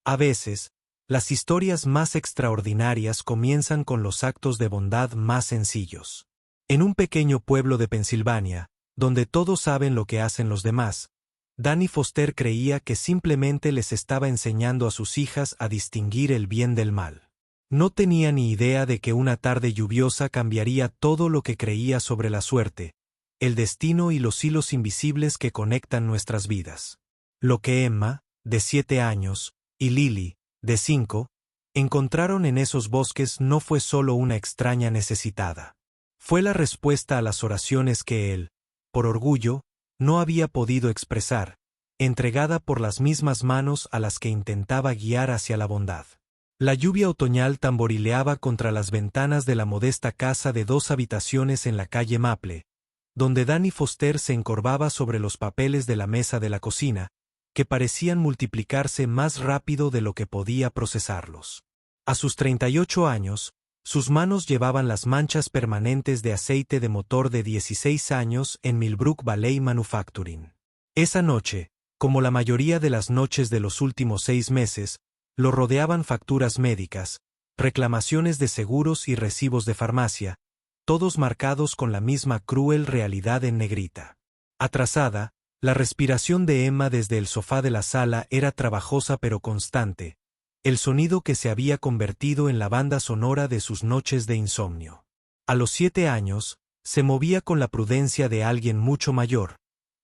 A veces, las historias más extraordinarias comienzan con los actos de bondad más sencillos. En un pequeño pueblo de Pensilvania, donde todos saben lo que hacen los demás, Danny Foster creía que simplemente les estaba enseñando a sus hijas a distinguir el bien del mal. No tenía ni idea de que una tarde lluviosa cambiaría todo lo que creía sobre la suerte, el destino y los hilos invisibles que conectan nuestras vidas. Lo que Emma, de 7 años, y Lily, de 5, encontraron en esos bosques no fue solo una extraña necesitada. Fue la respuesta a las oraciones que él, por orgullo, no había podido expresar, entregada por las mismas manos a las que intentaba guiar hacia la bondad. La lluvia otoñal tamborileaba contra las ventanas de la modesta casa de 2 habitaciones en la calle Maple, donde Danny Foster se encorvaba sobre los papeles de la mesa de la cocina, que parecían multiplicarse más rápido de lo que podía procesarlos. A sus 38 años, sus manos llevaban las manchas permanentes de aceite de motor de 16 años en Millbrook Valley Manufacturing. Esa noche, como la mayoría de las noches de los últimos 6 meses, lo rodeaban facturas médicas, reclamaciones de seguros y recibos de farmacia, todos marcados con la misma cruel realidad en negrita. Atrasada, la respiración de Emma desde el sofá de la sala era trabajosa pero constante, el sonido que se había convertido en la banda sonora de sus noches de insomnio. A los 7 años, se movía con la prudencia de alguien mucho mayor,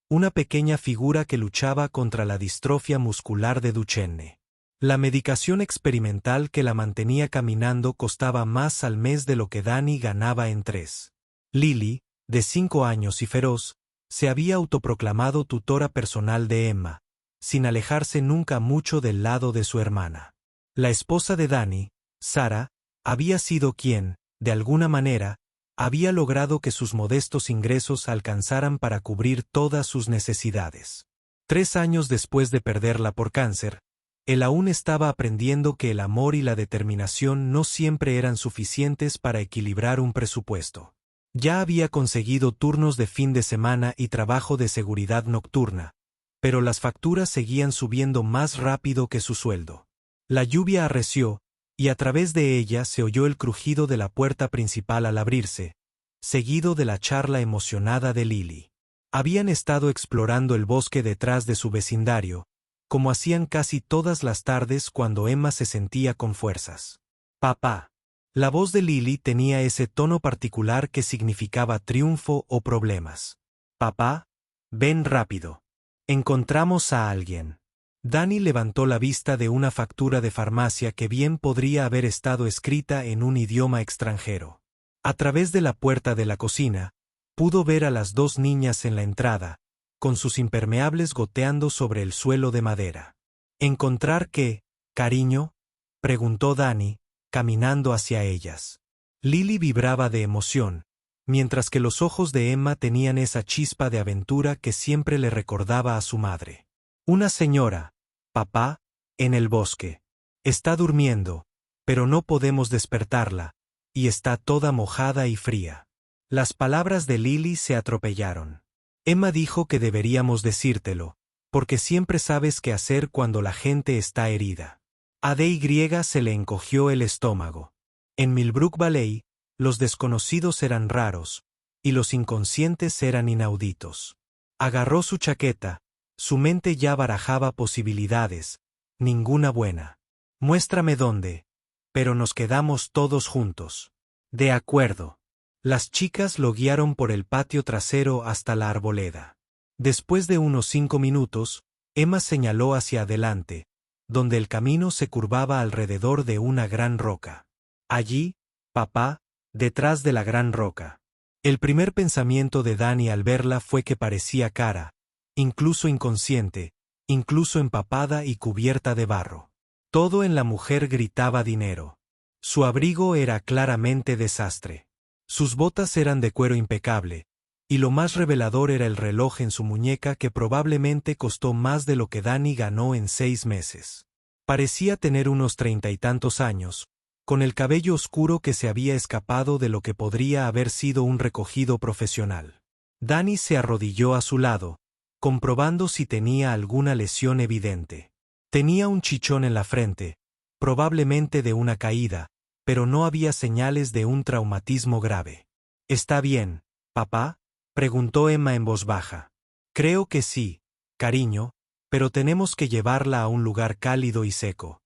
una pequeña figura que luchaba contra la distrofia muscular de Duchenne. La medicación experimental que la mantenía caminando costaba más al mes de lo que Danny ganaba en 3. Lily, de 5 años y feroz, se había autoproclamado tutora personal de Emma, sin alejarse nunca mucho del lado de su hermana. La esposa de Danny, Sarah, había sido quien, de alguna manera, había logrado que sus modestos ingresos alcanzaran para cubrir todas sus necesidades. 3 años después de perderla por cáncer, él aún estaba aprendiendo que el amor y la determinación no siempre eran suficientes para equilibrar un presupuesto. Ya había conseguido turnos de fin de semana y trabajo de seguridad nocturna, pero las facturas seguían subiendo más rápido que su sueldo. La lluvia arreció, y a través de ella se oyó el crujido de la puerta principal al abrirse, seguido de la charla emocionada de Lily. Habían estado explorando el bosque detrás de su vecindario, como hacían casi todas las tardes cuando Emma se sentía con fuerzas. «Papá». La voz de Lily tenía ese tono particular que significaba triunfo o problemas. «Papá, ven rápido. Encontramos a alguien». Danny levantó la vista de una factura de farmacia que bien podría haber estado escrita en un idioma extranjero. A través de la puerta de la cocina, pudo ver a las 2 niñas en la entrada, con sus impermeables goteando sobre el suelo de madera. «¿Encontrar qué, cariño?», preguntó Danny, caminando hacia ellas. Lily vibraba de emoción, mientras que los ojos de Emma tenían esa chispa de aventura que siempre le recordaba a su madre. «Una señora, papá, en el bosque. Está durmiendo, pero no podemos despertarla, y está toda mojada y fría». Las palabras de Lily se atropellaron. «Emma dijo que deberíamos decírtelo, porque siempre sabes qué hacer cuando la gente está herida». A DY se le encogió el estómago. En Millbrook Valley, los desconocidos eran raros, y los inconscientes eran inauditos. Agarró su chaqueta, su mente ya barajaba posibilidades, ninguna buena. «Muéstrame dónde, pero nos quedamos todos juntos». «De acuerdo». Las chicas lo guiaron por el patio trasero hasta la arboleda. Después de unos 5 minutos, Emma señaló hacia adelante, donde el camino se curvaba alrededor de una gran roca. «Allí, papá, detrás de la gran roca». El primer pensamiento de Danny al verla fue que parecía cara, incluso inconsciente, incluso empapada y cubierta de barro. Todo en la mujer gritaba dinero. Su abrigo era claramente desastre. Sus botas eran de cuero impecable, y lo más revelador era el reloj en su muñeca que probablemente costó más de lo que Danny ganó en 6 meses. Parecía tener unos 30 y tantos años, con el cabello oscuro que se había escapado de lo que podría haber sido un recogido profesional. Danny se arrodilló a su lado, comprobando si tenía alguna lesión evidente. Tenía un chichón en la frente, probablemente de una caída, pero no había señales de un traumatismo grave. ¿Está bien, papá?, preguntó Emma en voz baja. Creo que sí, cariño, pero tenemos que llevarla a un lugar cálido y seco.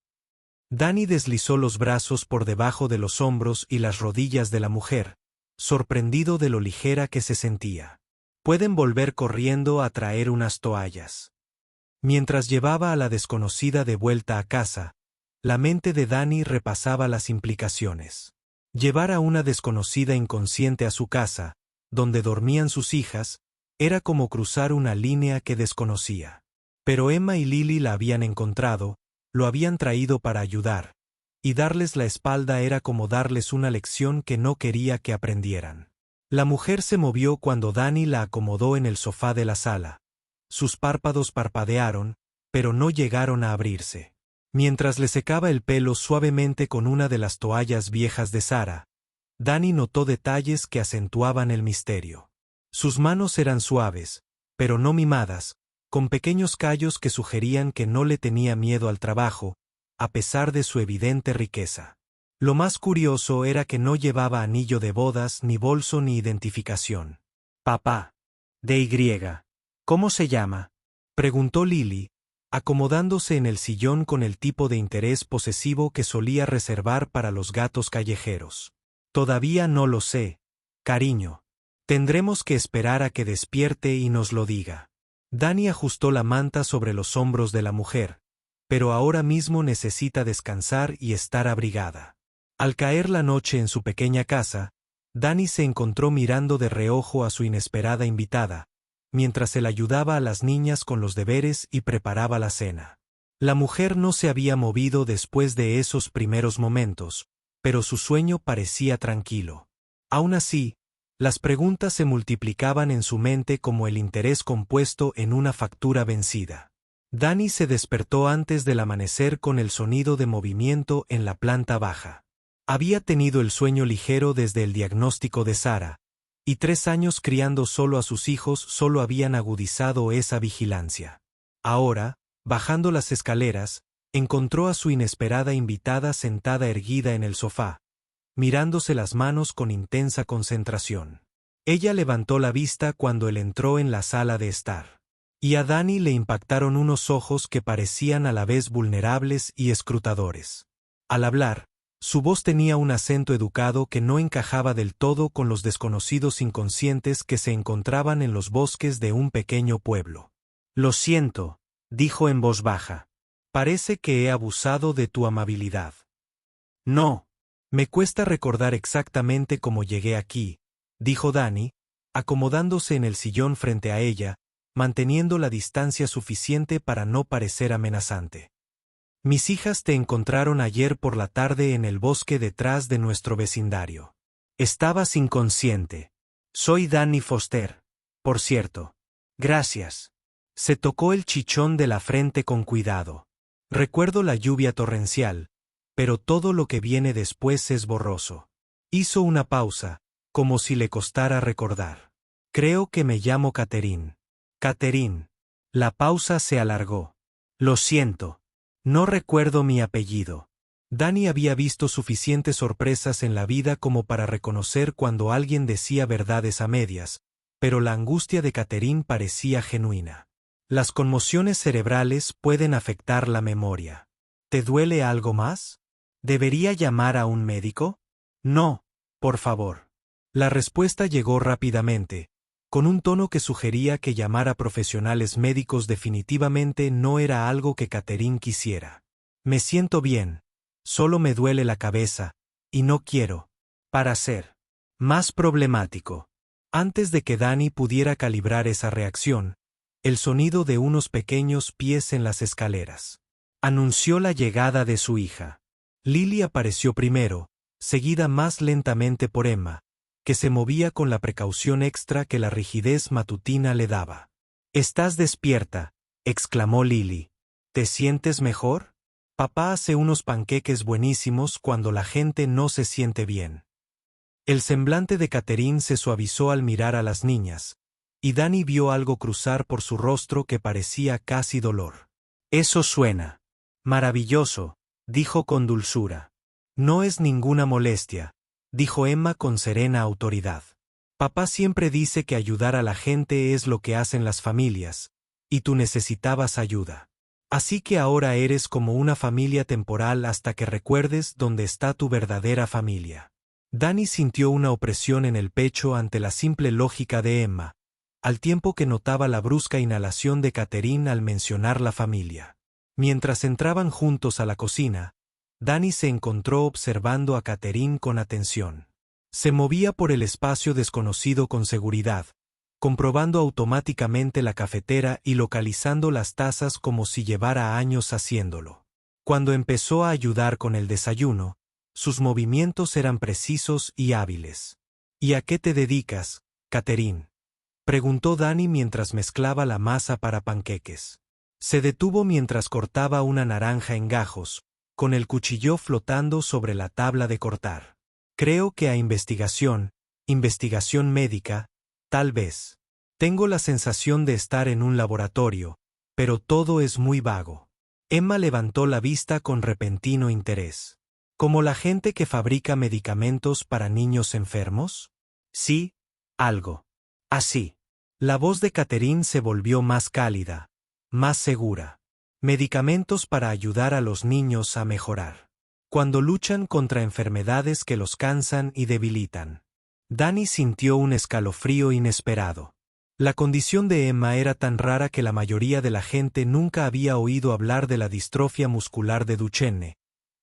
Danny deslizó los brazos por debajo de los hombros y las rodillas de la mujer, sorprendido de lo ligera que se sentía. Pueden volver corriendo a traer unas toallas. Mientras llevaba a la desconocida de vuelta a casa, la mente de Danny repasaba las implicaciones. Llevar a una desconocida inconsciente a su casa, donde dormían sus hijas, era como cruzar una línea que desconocía. Pero Emma y Lily la habían encontrado, lo habían traído para ayudar, y darles la espalda era como darles una lección que no quería que aprendieran. La mujer se movió cuando Danny la acomodó en el sofá de la sala. Sus párpados parpadearon, pero no llegaron a abrirse. Mientras le secaba el pelo suavemente con una de las toallas viejas de Sara, Danny notó detalles que acentuaban el misterio. Sus manos eran suaves, pero no mimadas, con pequeños callos que sugerían que no le tenía miedo al trabajo, a pesar de su evidente riqueza. Lo más curioso era que no llevaba anillo de bodas, ni bolso, ni identificación. «Papá. D.Y. ¿Cómo se llama?», preguntó Lily, acomodándose en el sillón con el tipo de interés posesivo que solía reservar para los gatos callejeros. «Todavía no lo sé, cariño. Tendremos que esperar a que despierte y nos lo diga». Danny ajustó la manta sobre los hombros de la mujer, pero ahora mismo necesita descansar y estar abrigada. Al caer la noche en su pequeña casa, Danny se encontró mirando de reojo a su inesperada invitada, mientras él ayudaba a las niñas con los deberes y preparaba la cena. La mujer no se había movido después de esos primeros momentos, pero su sueño parecía tranquilo. Aún así, las preguntas se multiplicaban en su mente como el interés compuesto en una factura vencida. Danny se despertó antes del amanecer con el sonido de movimiento en la planta baja. Había tenido el sueño ligero desde el diagnóstico de Sara, y 3 años criando solo a sus hijos solo habían agudizado esa vigilancia. Ahora, bajando las escaleras, encontró a su inesperada invitada sentada erguida en el sofá, mirándose las manos con intensa concentración. Ella levantó la vista cuando él entró en la sala de estar. Y a Danny le impactaron unos ojos que parecían a la vez vulnerables y escrutadores. Al hablar, su voz tenía un acento educado que no encajaba del todo con los desconocidos inconscientes que se encontraban en los bosques de un pequeño pueblo. «Lo siento», dijo en voz baja. «Parece que he abusado de tu amabilidad». «No. Me cuesta recordar exactamente cómo llegué aquí», dijo Danny, acomodándose en el sillón frente a ella, manteniendo la distancia suficiente para no parecer amenazante. «Mis hijas te encontraron ayer por la tarde en el bosque detrás de nuestro vecindario. Estabas inconsciente. Soy Danny Foster. Por cierto. Gracias». Se tocó el chichón de la frente con cuidado. «Recuerdo la lluvia torrencial, pero todo lo que viene después es borroso». Hizo una pausa, como si le costara recordar. «Creo que me llamo Catherine». «Catherine». La pausa se alargó. «Lo siento. No recuerdo mi apellido». Danny había visto suficientes sorpresas en la vida como para reconocer cuando alguien decía verdades a medias, pero la angustia de Catherine parecía genuina. Las conmociones cerebrales pueden afectar la memoria. ¿Te duele algo más? ¿Debería llamar a un médico? No, por favor. La respuesta llegó rápidamente, con un tono que sugería que llamar a profesionales médicos definitivamente no era algo que Catherine quisiera. «Me siento bien, solo me duele la cabeza, y no quiero». Para ser más problemático. Antes de que Danny pudiera calibrar esa reacción, el sonido de unos pequeños pies en las escaleras anunció la llegada de su hija. Lily apareció primero, seguida más lentamente por Emma, que se movía con la precaución extra que la rigidez matutina le daba. «¿Estás despierta?», exclamó Lily. «¿Te sientes mejor? Papá hace unos panqueques buenísimos cuando la gente no se siente bien». El semblante de Catherine se suavizó al mirar a las niñas, y Danny vio algo cruzar por su rostro que parecía casi dolor. «Eso suena Maravilloso, dijo con dulzura. No es ninguna molestia, dijo Emma con serena autoridad. Papá siempre dice que ayudar a la gente es lo que hacen las familias, y tú necesitabas ayuda. Así que ahora eres como una familia temporal hasta que recuerdes dónde está tu verdadera familia. Danny sintió una opresión en el pecho ante la simple lógica de Emma, al tiempo que notaba la brusca inhalación de Catherine al mencionar la familia. Mientras entraban juntos a la cocina, Danny se encontró observando a Catherine con atención. Se movía por el espacio desconocido con seguridad, comprobando automáticamente la cafetera y localizando las tazas como si llevara años haciéndolo. Cuando empezó a ayudar con el desayuno, sus movimientos eran precisos y hábiles. ¿Y a qué te dedicas, Catherine?, preguntó Danny mientras mezclaba la masa para panqueques. Se detuvo mientras cortaba una naranja en gajos, con el cuchillo flotando sobre la tabla de cortar. Creo que a investigación médica, tal vez. Tengo la sensación de estar en un laboratorio, pero todo es muy vago. Emma levantó la vista con repentino interés. ¿Como la gente que fabrica medicamentos para niños enfermos? Sí, algo así. La voz de Catherine se volvió más cálida, más segura. Medicamentos para ayudar a los niños a mejorar. Cuando luchan contra enfermedades que los cansan y debilitan. Danny sintió un escalofrío inesperado. La condición de Emma era tan rara que la mayoría de la gente nunca había oído hablar de la distrofia muscular de Duchenne,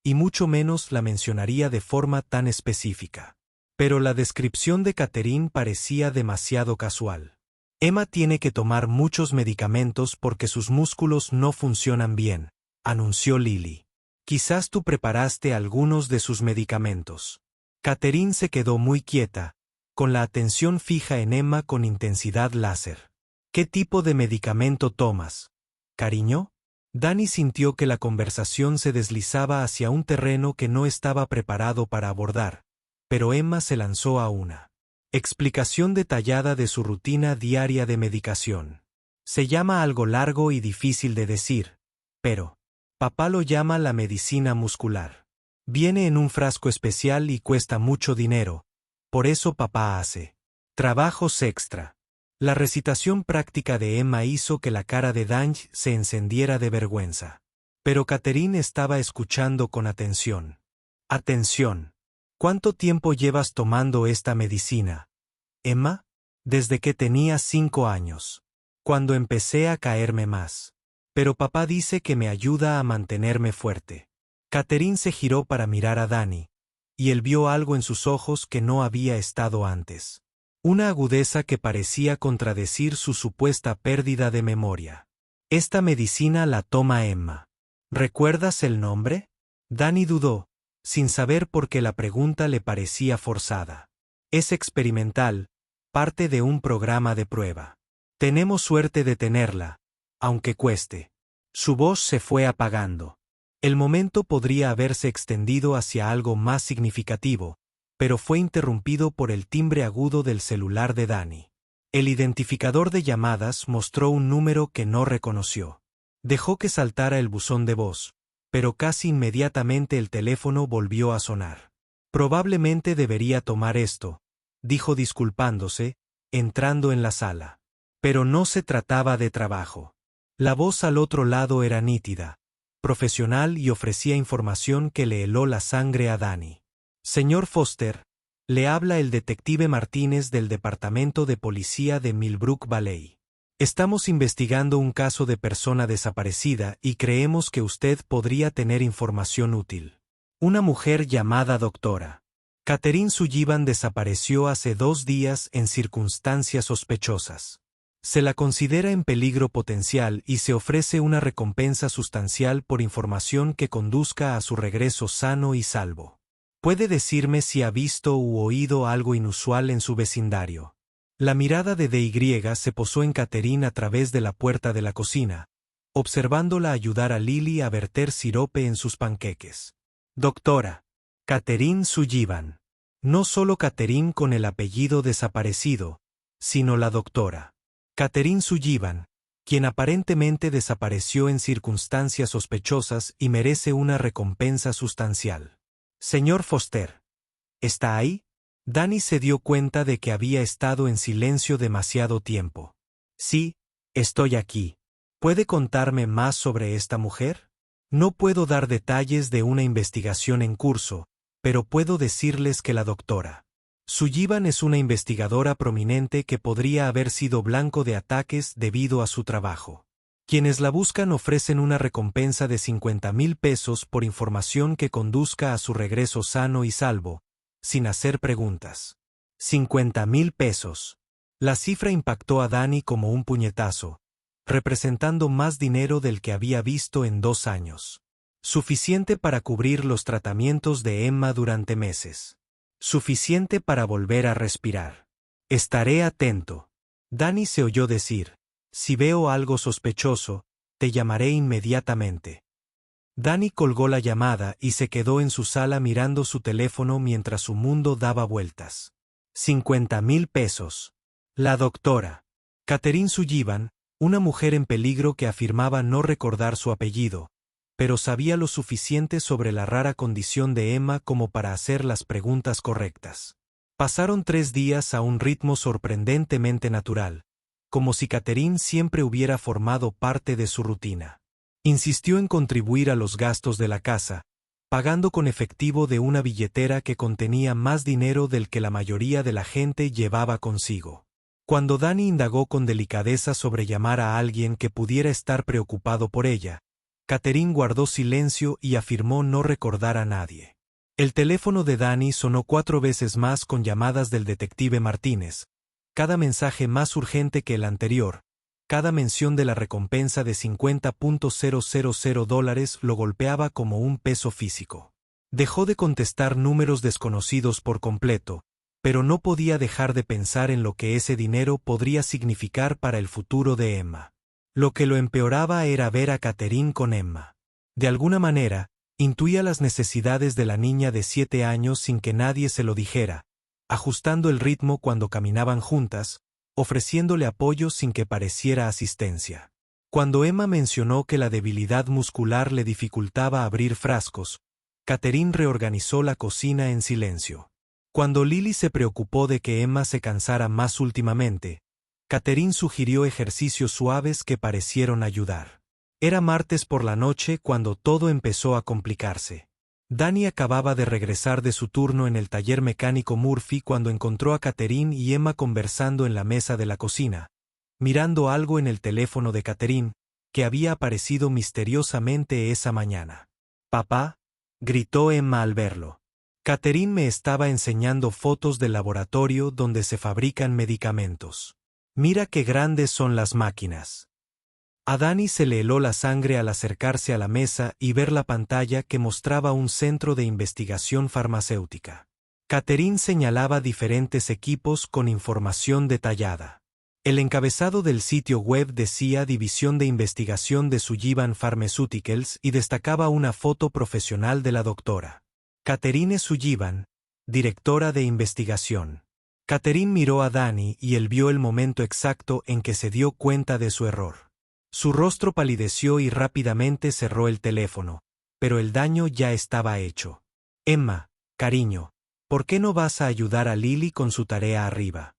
y mucho menos la mencionaría de forma tan específica. Pero la descripción de Catherine parecía demasiado casual. Emma tiene que tomar muchos medicamentos porque sus músculos no funcionan bien, anunció Lily. Quizás tú preparaste algunos de sus medicamentos. Catherine se quedó muy quieta, con la atención fija en Emma con intensidad láser. ¿Qué tipo de medicamento tomas, cariño? Danny sintió que la conversación se deslizaba hacia un terreno que no estaba preparado para abordar, pero Emma se lanzó a una explicación detallada de su rutina diaria de medicación. Se llama algo largo y difícil de decir, pero papá lo llama la medicina muscular. Viene en un frasco especial y cuesta mucho dinero, por eso papá hace trabajos extra. La recitación práctica de Emma hizo que la cara de Danny se encendiera de vergüenza. Pero Catherine estaba escuchando con atención. Atención. ¿Cuánto tiempo llevas tomando esta medicina, Emma? Desde que tenía 5 años. Cuando empecé a caerme más. Pero papá dice que me ayuda a mantenerme fuerte. Catherine se giró para mirar a Danny, y él vio algo en sus ojos que no había estado antes. Una agudeza que parecía contradecir su supuesta pérdida de memoria. Esta medicina la toma Emma. ¿Recuerdas el nombre? Danny dudó, sin saber por qué la pregunta le parecía forzada. Es experimental, parte de un programa de prueba. Tenemos suerte de tenerla, aunque cueste. Su voz se fue apagando. El momento podría haberse extendido hacia algo más significativo, pero fue interrumpido por el timbre agudo del celular de Danny. El identificador de llamadas mostró un número que no reconoció. Dejó que saltara el buzón de voz, pero casi inmediatamente el teléfono volvió a sonar. Probablemente debería tomar esto, dijo disculpándose, entrando en la sala. Pero no se trataba de trabajo. La voz al otro lado era nítida, profesional y ofrecía información que le heló la sangre a Danny. Señor Foster, le habla el detective Martínez del Departamento de Policía de Millbrook Valley. Estamos investigando un caso de persona desaparecida y creemos que usted podría tener información útil. Una mujer llamada Doctora Catherine Sullivan desapareció hace 2 días en circunstancias sospechosas. Se la considera en peligro potencial y se ofrece una recompensa sustancial por información que conduzca a su regreso sano y salvo. ¿Puede decirme si ha visto u oído algo inusual en su vecindario? La mirada de DY se posó en Catherine a través de la puerta de la cocina, observándola ayudar a Lily a verter sirope en sus panqueques. Doctora Catherine Sullivan. No solo Catherine con el apellido desaparecido, sino la doctora Catherine Sullivan, quien aparentemente desapareció en circunstancias sospechosas y merece una recompensa sustancial. Señor Foster, ¿está ahí? Danny se dio cuenta de que había estado en silencio demasiado tiempo. Sí, estoy aquí. ¿Puede contarme más sobre esta mujer? No puedo dar detalles de una investigación en curso, pero puedo decirles que la doctora Sullivan es una investigadora prominente que podría haber sido blanco de ataques debido a su trabajo. Quienes la buscan ofrecen una recompensa de 50,000 pesos por información que conduzca a su regreso sano y salvo, sin hacer preguntas. 50,000 pesos. La cifra impactó a Danny como un puñetazo, representando más dinero del que había visto en 2 años. Suficiente para cubrir los tratamientos de Emma durante meses. Suficiente para volver a respirar. Estaré atento. Danny se oyó decir, si veo algo sospechoso, te llamaré inmediatamente. Danny colgó la llamada y se quedó en su sala mirando su teléfono mientras su mundo daba vueltas. 50,000 pesos. La doctora Catherine Sullivan, una mujer en peligro que afirmaba no recordar su apellido, pero sabía lo suficiente sobre la rara condición de Emma como para hacer las preguntas correctas. Pasaron 3 días a un ritmo sorprendentemente natural, como si Catherine siempre hubiera formado parte de su rutina. Insistió en contribuir a los gastos de la casa, pagando con efectivo de una billetera que contenía más dinero del que la mayoría de la gente llevaba consigo. Cuando Danny indagó con delicadeza sobre llamar a alguien que pudiera estar preocupado por ella, Catherine guardó silencio y afirmó no recordar a nadie. El teléfono de Danny sonó 4 veces más con llamadas del detective Martínez, cada mensaje más urgente que el anterior, cada mención de la recompensa de $50,000 lo golpeaba como un peso físico. Dejó de contestar números desconocidos por completo, pero no podía dejar de pensar en lo que ese dinero podría significar para el futuro de Emma. Lo que lo empeoraba era ver a Catherine con Emma. De alguna manera, intuía las necesidades de la niña de 7 años sin que nadie se lo dijera, ajustando el ritmo cuando caminaban juntas, ofreciéndole apoyo sin que pareciera asistencia. Cuando Emma mencionó que la debilidad muscular le dificultaba abrir frascos, Catherine reorganizó la cocina en silencio. Cuando Lily se preocupó de que Emma se cansara más últimamente, Catherine sugirió ejercicios suaves que parecieron ayudar. Era martes por la noche cuando todo empezó a complicarse. Danny acababa de regresar de su turno en el taller mecánico Murphy cuando encontró a Catherine y Emma conversando en la mesa de la cocina, mirando algo en el teléfono de Catherine, que había aparecido misteriosamente esa mañana. «Papá», gritó Emma al verlo. Catherine me estaba enseñando fotos del laboratorio donde se fabrican medicamentos. Mira qué grandes son las máquinas. A Danny se le heló la sangre al acercarse a la mesa y ver la pantalla que mostraba un centro de investigación farmacéutica. Catherine señalaba diferentes equipos con información detallada. El encabezado del sitio web decía División de Investigación de Sullivan Pharmaceuticals y destacaba una foto profesional de la doctora Catherine Sullivan, directora de investigación. Catherine miró a Danny y él vio el momento exacto en que se dio cuenta de su error. Su rostro palideció y rápidamente cerró el teléfono, pero el daño ya estaba hecho. Emma, cariño, ¿por qué no vas a ayudar a Lily con su tarea arriba?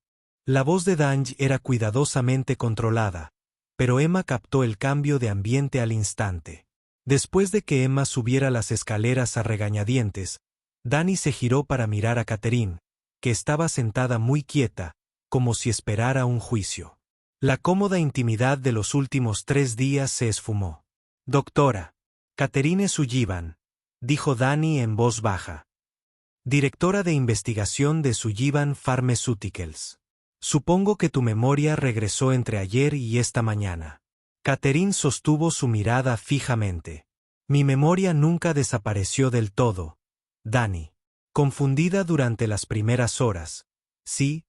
La voz de Danny era cuidadosamente controlada, pero Emma captó el cambio de ambiente al instante. Después de que Emma subiera las escaleras a regañadientes, Danny se giró para mirar a Catherine, que estaba sentada muy quieta, como si esperara un juicio. La cómoda intimidad de los últimos 3 días se esfumó. Doctora Catherine Sullivan, dijo Danny en voz baja. Directora de investigación de Sullivan Pharmaceuticals. Supongo que tu memoria regresó entre ayer y esta mañana. Catherine sostuvo su mirada fijamente. Mi memoria nunca desapareció del todo, Danny. Confundida durante las primeras horas. Sí,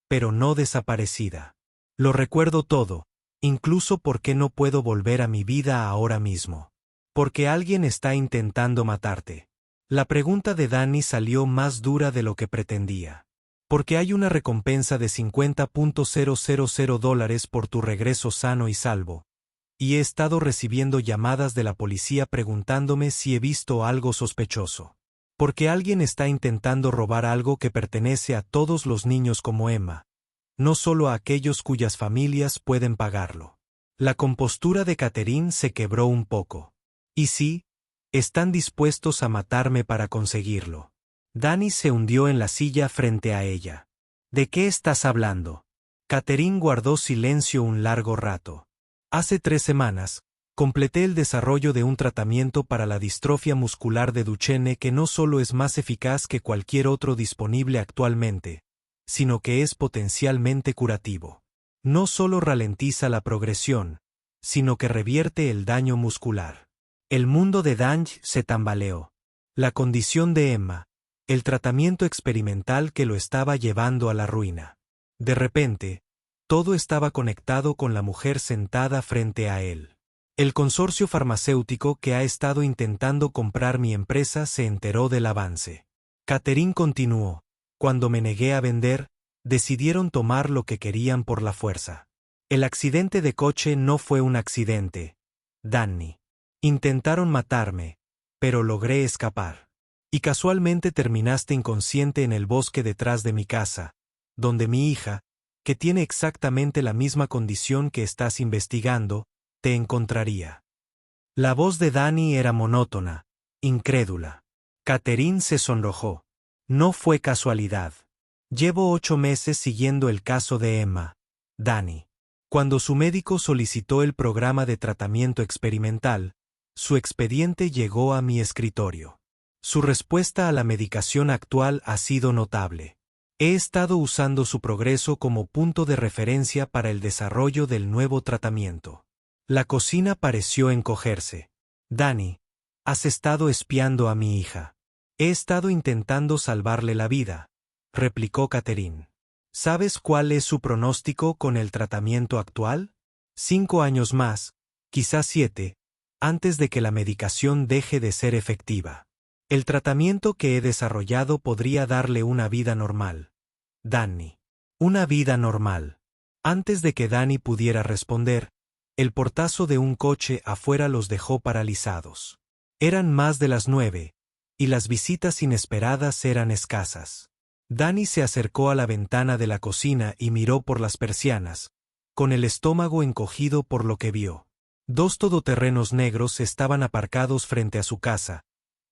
pero no desaparecida. Lo recuerdo todo, incluso por qué no puedo volver a mi vida ahora mismo. Porque alguien está intentando matarte. La pregunta de Danny salió más dura de lo que pretendía. Porque hay una recompensa de $50,000 por tu regreso sano y salvo, y he estado recibiendo llamadas de la policía preguntándome si he visto algo sospechoso. Porque alguien está intentando robar algo que pertenece a todos los niños como Emma, no solo a aquellos cuyas familias pueden pagarlo. La compostura de Catherine se quebró un poco. Y sí, están dispuestos a matarme para conseguirlo. Danny se hundió en la silla frente a ella. ¿De qué estás hablando? Catherine guardó silencio un largo rato. Hace 3 semanas, completé el desarrollo de un tratamiento para la distrofia muscular de Duchenne que no solo es más eficaz que cualquier otro disponible actualmente, sino que es potencialmente curativo. No solo ralentiza la progresión, sino que revierte el daño muscular. El mundo de Danny se tambaleó. La condición de Emma, el tratamiento experimental que lo estaba llevando a la ruina. De repente, todo estaba conectado con la mujer sentada frente a él. El consorcio farmacéutico que ha estado intentando comprar mi empresa se enteró del avance. Catherine continuó. Cuando me negué a vender, decidieron tomar lo que querían por la fuerza. El accidente de coche no fue un accidente, Danny. Intentaron matarme, pero logré escapar. Y casualmente terminaste inconsciente en el bosque detrás de mi casa, donde mi hija, que tiene exactamente la misma condición que estás investigando, te encontraría. La voz de Danny era monótona, incrédula. Catherine se sonrojó. No fue casualidad. Llevo 8 meses siguiendo el caso de Emma, Danny. Cuando su médico solicitó el programa de tratamiento experimental, su expediente llegó a mi escritorio. Su respuesta a la medicación actual ha sido notable. He estado usando su progreso como punto de referencia para el desarrollo del nuevo tratamiento. La cocina pareció encogerse. Danny, has estado espiando a mi hija. He estado intentando salvarle la vida, replicó Catherine. ¿Sabes cuál es su pronóstico con el tratamiento actual? 5 años más, quizás 7, antes de que la medicación deje de ser efectiva. El tratamiento que he desarrollado podría darle una vida normal. Danny. Una vida normal. Antes de que Danny pudiera responder, el portazo de un coche afuera los dejó paralizados. Eran más de las 9, y las visitas inesperadas eran escasas. Danny se acercó a la ventana de la cocina y miró por las persianas, con el estómago encogido por lo que vio. 2 todoterrenos negros estaban aparcados frente a su casa,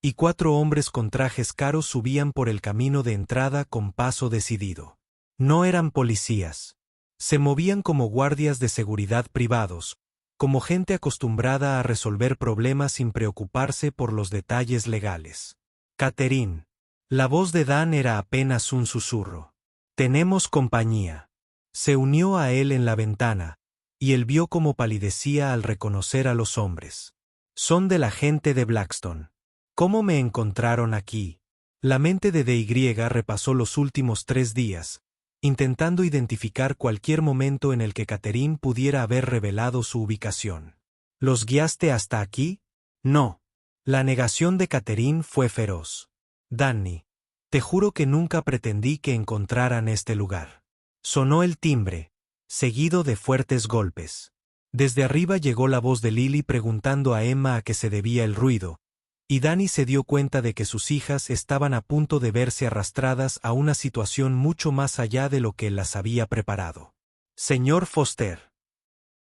y 4 hombres con trajes caros subían por el camino de entrada con paso decidido. No eran policías. Se movían como guardias de seguridad privados, como gente acostumbrada a resolver problemas sin preocuparse por los detalles legales. Catherine. La voz de Dan era apenas un susurro. Tenemos compañía. Se unió a él en la ventana, y él vio cómo palidecía al reconocer a los hombres. Son de la gente de Blackstone. ¿Cómo me encontraron aquí? La mente de DY repasó los últimos 3 días, intentando identificar cualquier momento en el que Catherine pudiera haber revelado su ubicación. ¿Los guiaste hasta aquí? No. La negación de Catherine fue feroz. Danny, te juro que nunca pretendí que encontraran este lugar. Sonó el timbre, seguido de fuertes golpes. Desde arriba llegó la voz de Lily preguntando a Emma a qué se debía el ruido, y Danny se dio cuenta de que sus hijas estaban a punto de verse arrastradas a una situación mucho más allá de lo que las había preparado. Señor Foster.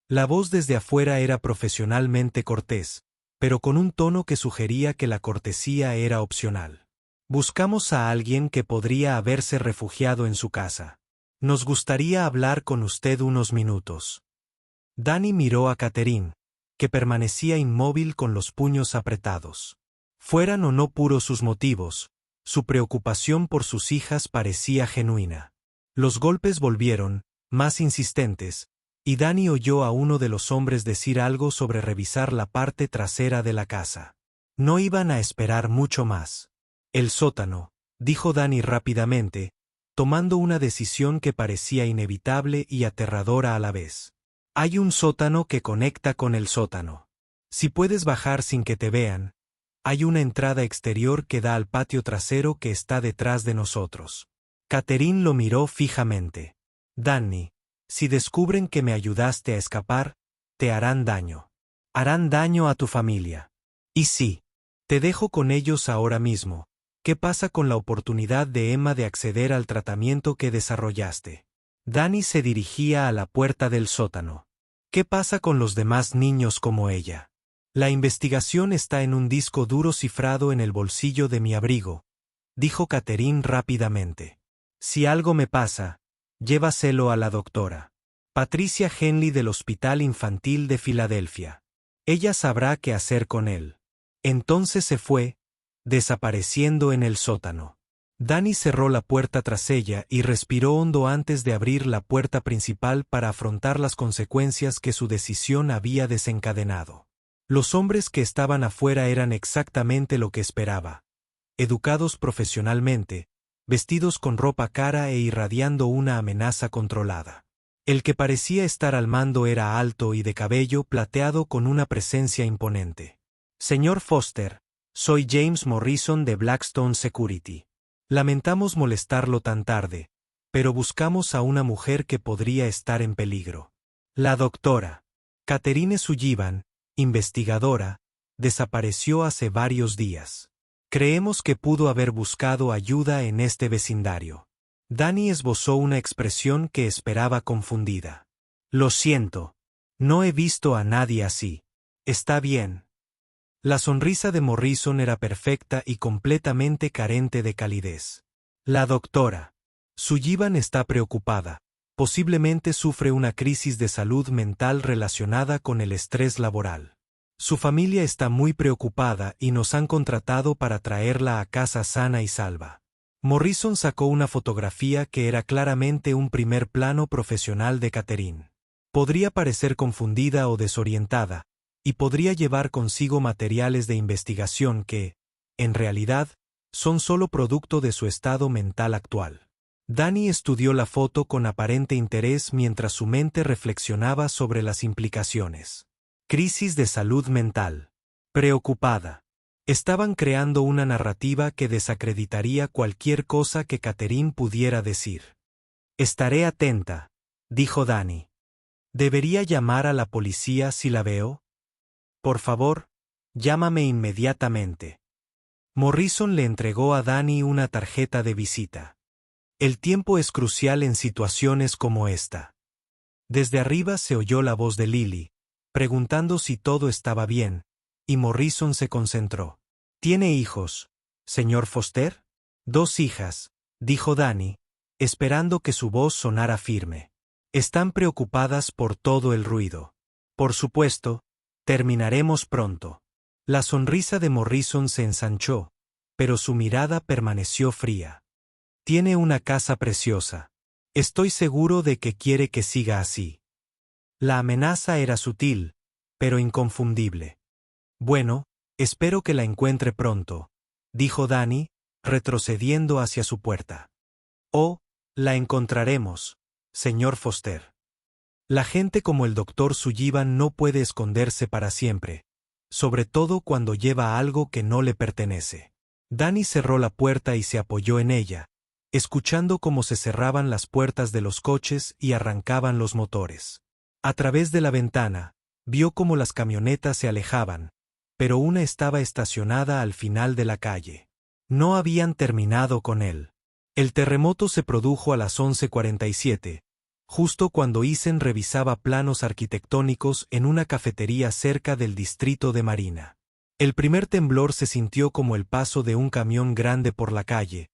La voz desde afuera era profesionalmente cortés, pero con un tono que sugería que la cortesía era opcional. Buscamos a alguien que podría haberse refugiado en su casa. Nos gustaría hablar con usted unos minutos. Danny miró a Catherine, que permanecía inmóvil con los puños apretados. Fueran o no puros sus motivos, su preocupación por sus hijas parecía genuina. Los golpes volvieron, más insistentes, y Danny oyó a uno de los hombres decir algo sobre revisar la parte trasera de la casa. No iban a esperar mucho más. El sótano, dijo Danny rápidamente, tomando una decisión que parecía inevitable y aterradora a la vez. Hay un sótano que conecta con el sótano. Si puedes bajar sin que te vean, hay una entrada exterior que da al patio trasero que está detrás de nosotros. Catherine lo miró fijamente. Danny, si descubren que me ayudaste a escapar, te harán daño. Harán daño a tu familia. Y sí, te dejo con ellos ahora mismo. ¿Qué pasa con la oportunidad de Emma de acceder al tratamiento que desarrollaste? Danny se dirigía a la puerta del sótano. ¿Qué pasa con los demás niños como ella? La investigación está en un disco duro cifrado en el bolsillo de mi abrigo, dijo Catherine rápidamente. Si algo me pasa, llévaselo a la doctora Patricia Henley del Hospital Infantil de Filadelfia. Ella sabrá qué hacer con él. Entonces se fue, desapareciendo en el sótano. Danny cerró la puerta tras ella y respiró hondo antes de abrir la puerta principal para afrontar las consecuencias que su decisión había desencadenado. Los hombres que estaban afuera eran exactamente lo que esperaba. Educados profesionalmente, vestidos con ropa cara e irradiando una amenaza controlada. El que parecía estar al mando era alto y de cabello plateado con una presencia imponente. Señor Foster, soy James Morrison de Blackstone Security. Lamentamos molestarlo tan tarde, pero buscamos a una mujer que podría estar en peligro. La doctora Catherine Sullivan, investigadora, desapareció hace varios días. Creemos que pudo haber buscado ayuda en este vecindario. Danny esbozó una expresión que esperaba confundida. Lo siento. No he visto a nadie así. Está bien. La sonrisa de Morrison era perfecta y completamente carente de calidez. La doctora Sullivan está preocupada. Posiblemente sufre una crisis de salud mental relacionada con el estrés laboral. Su familia está muy preocupada y nos han contratado para traerla a casa sana y salva. Morrison sacó una fotografía que era claramente un primer plano profesional de Catherine. Podría parecer confundida o desorientada, y podría llevar consigo materiales de investigación que, en realidad, son solo producto de su estado mental actual. Danny estudió la foto con aparente interés mientras su mente reflexionaba sobre las implicaciones. Crisis de salud mental. Preocupada. Estaban creando una narrativa que desacreditaría cualquier cosa que Catherine pudiera decir. Estaré atenta, dijo Danny. ¿Debería llamar a la policía si la veo? Por favor, llámame inmediatamente. Morrison le entregó a Danny una tarjeta de visita. El tiempo es crucial en situaciones como esta. Desde arriba se oyó la voz de Lily, preguntando si todo estaba bien, y Morrison se concentró. ¿Tiene hijos, señor Foster? 2 hijas, dijo Danny, esperando que su voz sonara firme. Están preocupadas por todo el ruido. Por supuesto, terminaremos pronto. La sonrisa de Morrison se ensanchó, pero su mirada permaneció fría. Tiene una casa preciosa. Estoy seguro de que quiere que siga así. La amenaza era sutil, pero inconfundible. Bueno, espero que la encuentre pronto, dijo Danny, retrocediendo hacia su puerta. Oh, la encontraremos, señor Foster. La gente como el Dr. Sullivan no puede esconderse para siempre, sobre todo cuando lleva algo que no le pertenece. Danny cerró la puerta y se apoyó en ella, escuchando cómo se cerraban las puertas de los coches y arrancaban los motores. A través de la ventana, vio cómo las camionetas se alejaban, pero una estaba estacionada al final de la calle. No habían terminado con él. El terremoto se produjo a las 11:47, justo cuando Eisen revisaba planos arquitectónicos en una cafetería cerca del distrito de Marina. El primer temblor se sintió como el paso de un camión grande por la calle,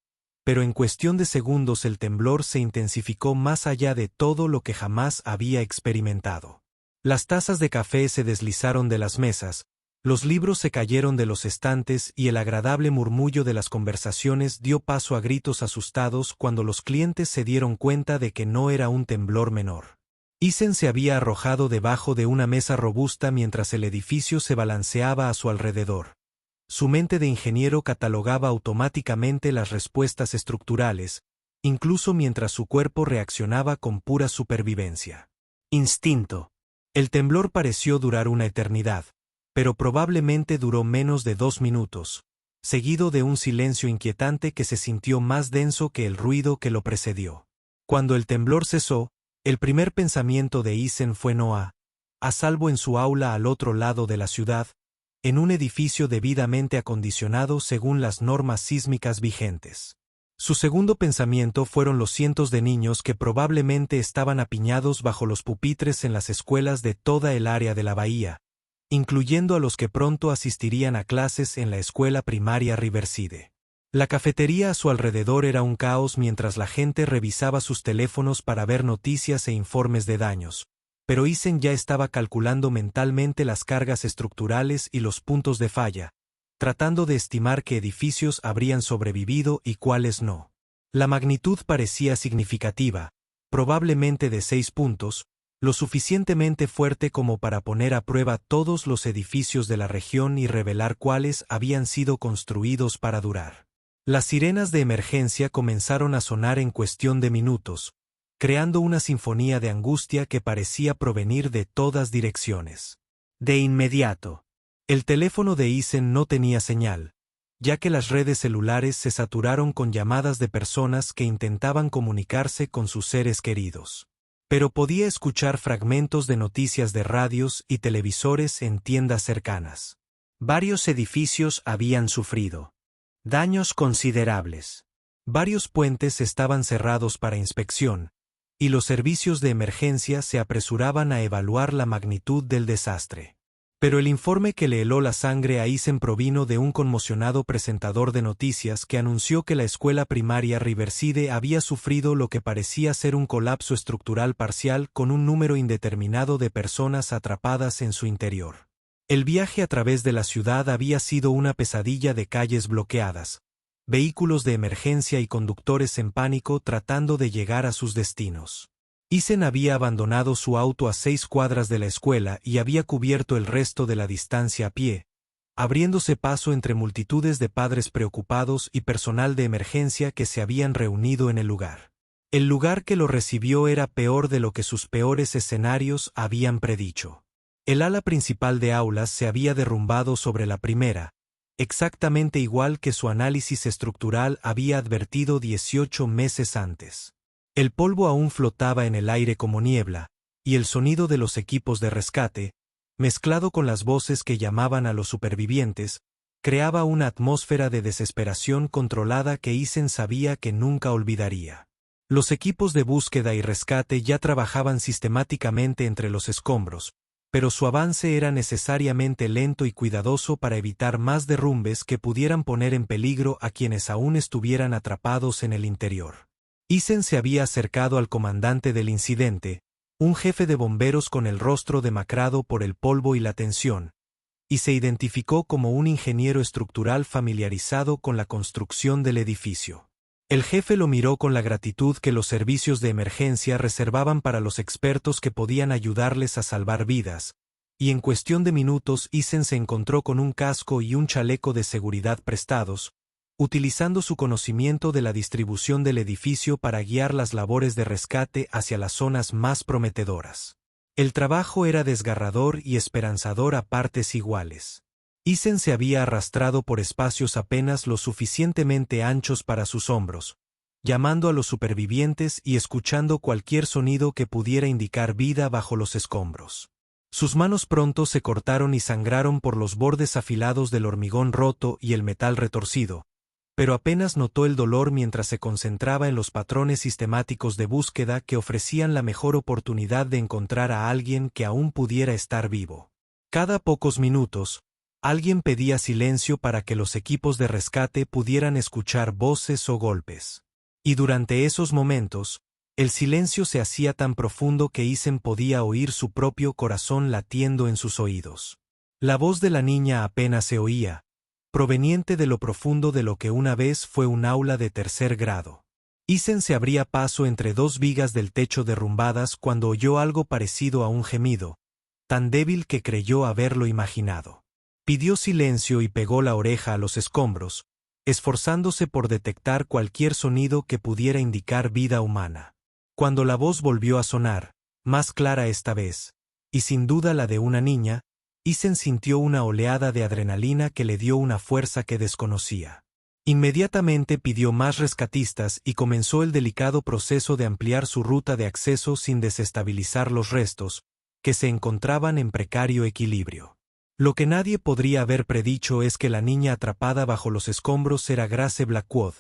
pero en cuestión de segundos el temblor se intensificó más allá de todo lo que jamás había experimentado. Las tazas de café se deslizaron de las mesas, los libros se cayeron de los estantes y el agradable murmullo de las conversaciones dio paso a gritos asustados cuando los clientes se dieron cuenta de que no era un temblor menor. Eisen se había arrojado debajo de una mesa robusta mientras el edificio se balanceaba a su alrededor. Su mente de ingeniero catalogaba automáticamente las respuestas estructurales, incluso mientras su cuerpo reaccionaba con pura supervivencia. Instinto. El temblor pareció durar una eternidad, pero probablemente duró menos de 2 minutos, seguido de un silencio inquietante que se sintió más denso que el ruido que lo precedió. Cuando el temblor cesó, el primer pensamiento de Eisen fue Noah, a salvo en su aula al otro lado de la ciudad, en un edificio debidamente acondicionado según las normas sísmicas vigentes. Su segundo pensamiento fueron los cientos de niños que probablemente estaban apiñados bajo los pupitres en las escuelas de toda el área de la bahía, incluyendo a los que pronto asistirían a clases en la escuela primaria Riverside. La cafetería a su alrededor era un caos mientras la gente revisaba sus teléfonos para ver noticias e informes de daños, pero Eisen ya estaba calculando mentalmente las cargas estructurales y los puntos de falla, tratando de estimar qué edificios habrían sobrevivido y cuáles no. La magnitud parecía significativa, probablemente de 6 puntos, lo suficientemente fuerte como para poner a prueba todos los edificios de la región y revelar cuáles habían sido construidos para durar. Las sirenas de emergencia comenzaron a sonar en cuestión de minutos, creando una sinfonía de angustia que parecía provenir de todas direcciones. De inmediato, el teléfono de Eisen no tenía señal, ya que las redes celulares se saturaron con llamadas de personas que intentaban comunicarse con sus seres queridos. Pero podía escuchar fragmentos de noticias de radios y televisores en tiendas cercanas. Varios edificios habían sufrido daños considerables. Varios puentes estaban cerrados para inspección, y los servicios de emergencia se apresuraban a evaluar la magnitud del desastre. Pero el informe que le heló la sangre a Eisen provino de un conmocionado presentador de noticias que anunció que la escuela primaria Riverside había sufrido lo que parecía ser un colapso estructural parcial con un número indeterminado de personas atrapadas en su interior. El viaje a través de la ciudad había sido una pesadilla de calles bloqueadas, vehículos de emergencia y conductores en pánico tratando de llegar a sus destinos. Eisen había abandonado su auto a 6 cuadras de la escuela y había cubierto el resto de la distancia a pie, abriéndose paso entre multitudes de padres preocupados y personal de emergencia que se habían reunido en el lugar. El lugar que lo recibió era peor de lo que sus peores escenarios habían predicho. El ala principal de aulas se había derrumbado sobre la primera, exactamente igual que su análisis estructural había advertido 18 meses antes. El polvo aún flotaba en el aire como niebla, y el sonido de los equipos de rescate, mezclado con las voces que llamaban a los supervivientes, creaba una atmósfera de desesperación controlada que Eisen sabía que nunca olvidaría. Los equipos de búsqueda y rescate ya trabajaban sistemáticamente entre los escombros, pero su avance era necesariamente lento y cuidadoso para evitar más derrumbes que pudieran poner en peligro a quienes aún estuvieran atrapados en el interior. Eisen se había acercado al comandante del incidente, un jefe de bomberos con el rostro demacrado por el polvo y la tensión, y se identificó como un ingeniero estructural familiarizado con la construcción del edificio. El jefe lo miró con la gratitud que los servicios de emergencia reservaban para los expertos que podían ayudarles a salvar vidas, y en cuestión de minutos Eisen se encontró con un casco y un chaleco de seguridad prestados, utilizando su conocimiento de la distribución del edificio para guiar las labores de rescate hacia las zonas más prometedoras. El trabajo era desgarrador y esperanzador a partes iguales. Eisen se había arrastrado por espacios apenas lo suficientemente anchos para sus hombros, llamando a los supervivientes y escuchando cualquier sonido que pudiera indicar vida bajo los escombros. Sus manos pronto se cortaron y sangraron por los bordes afilados del hormigón roto y el metal retorcido, pero apenas notó el dolor mientras se concentraba en los patrones sistemáticos de búsqueda que ofrecían la mejor oportunidad de encontrar a alguien que aún pudiera estar vivo. Cada pocos minutos, alguien pedía silencio para que los equipos de rescate pudieran escuchar voces o golpes. Y durante esos momentos, el silencio se hacía tan profundo que Eisen podía oír su propio corazón latiendo en sus oídos. La voz de la niña apenas se oía, proveniente de lo profundo de lo que una vez fue un aula de 3er grado. Eisen se abría paso entre 2 vigas del techo derrumbadas cuando oyó algo parecido a un gemido, tan débil que creyó haberlo imaginado. Pidió silencio y pegó la oreja a los escombros, esforzándose por detectar cualquier sonido que pudiera indicar vida humana. Cuando la voz volvió a sonar, más clara esta vez, y sin duda la de una niña, Eisen sintió una oleada de adrenalina que le dio una fuerza que desconocía. Inmediatamente pidió más rescatistas y comenzó el delicado proceso de ampliar su ruta de acceso sin desestabilizar los restos, que se encontraban en precario equilibrio. Lo que nadie podría haber predicho es que la niña atrapada bajo los escombros era Grace Blackwood,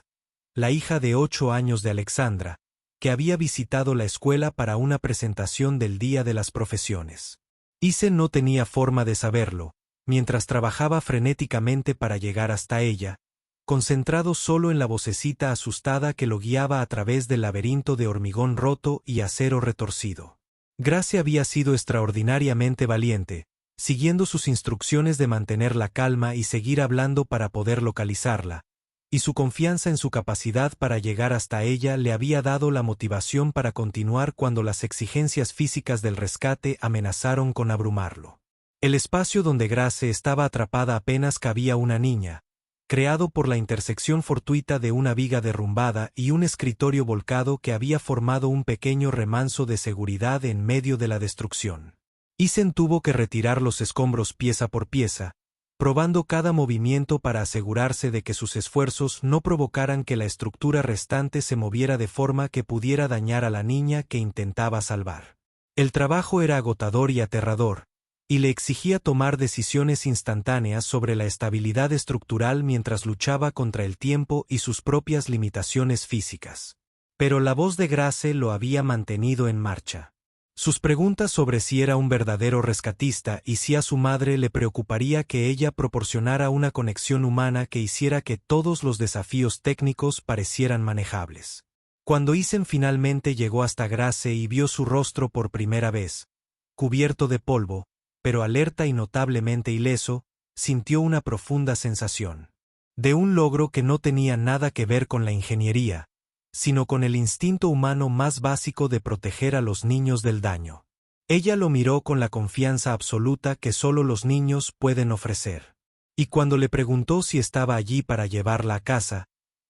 la hija de 8 años de Alexandra, que había visitado la escuela para una presentación del Día de las Profesiones. Ethan no tenía forma de saberlo, mientras trabajaba frenéticamente para llegar hasta ella, concentrado solo en la vocecita asustada que lo guiaba a través del laberinto de hormigón roto y acero retorcido. Grace había sido extraordinariamente valiente, siguiendo sus instrucciones de mantener la calma y seguir hablando para poder localizarla, y su confianza en su capacidad para llegar hasta ella le había dado la motivación para continuar cuando las exigencias físicas del rescate amenazaron con abrumarlo. El espacio donde Grace estaba atrapada apenas cabía una niña, creado por la intersección fortuita de una viga derrumbada y un escritorio volcado que había formado un pequeño remanso de seguridad en medio de la destrucción. Ethan tuvo que retirar los escombros pieza por pieza, probando cada movimiento para asegurarse de que sus esfuerzos no provocaran que la estructura restante se moviera de forma que pudiera dañar a la niña que intentaba salvar. El trabajo era agotador y aterrador, y le exigía tomar decisiones instantáneas sobre la estabilidad estructural mientras luchaba contra el tiempo y sus propias limitaciones físicas. Pero la voz de Grace lo había mantenido en marcha. Sus preguntas sobre si era un verdadero rescatista y si a su madre le preocuparía que ella proporcionara una conexión humana que hiciera que todos los desafíos técnicos parecieran manejables. Cuando Ethan finalmente llegó hasta Grace y vio su rostro por primera vez, cubierto de polvo, pero alerta y notablemente ileso, sintió una profunda sensación. De un logro que no tenía nada que ver con la ingeniería, sino con el instinto humano más básico de proteger a los niños del daño. Ella lo miró con la confianza absoluta que solo los niños pueden ofrecer. Y cuando le preguntó si estaba allí para llevarla a casa,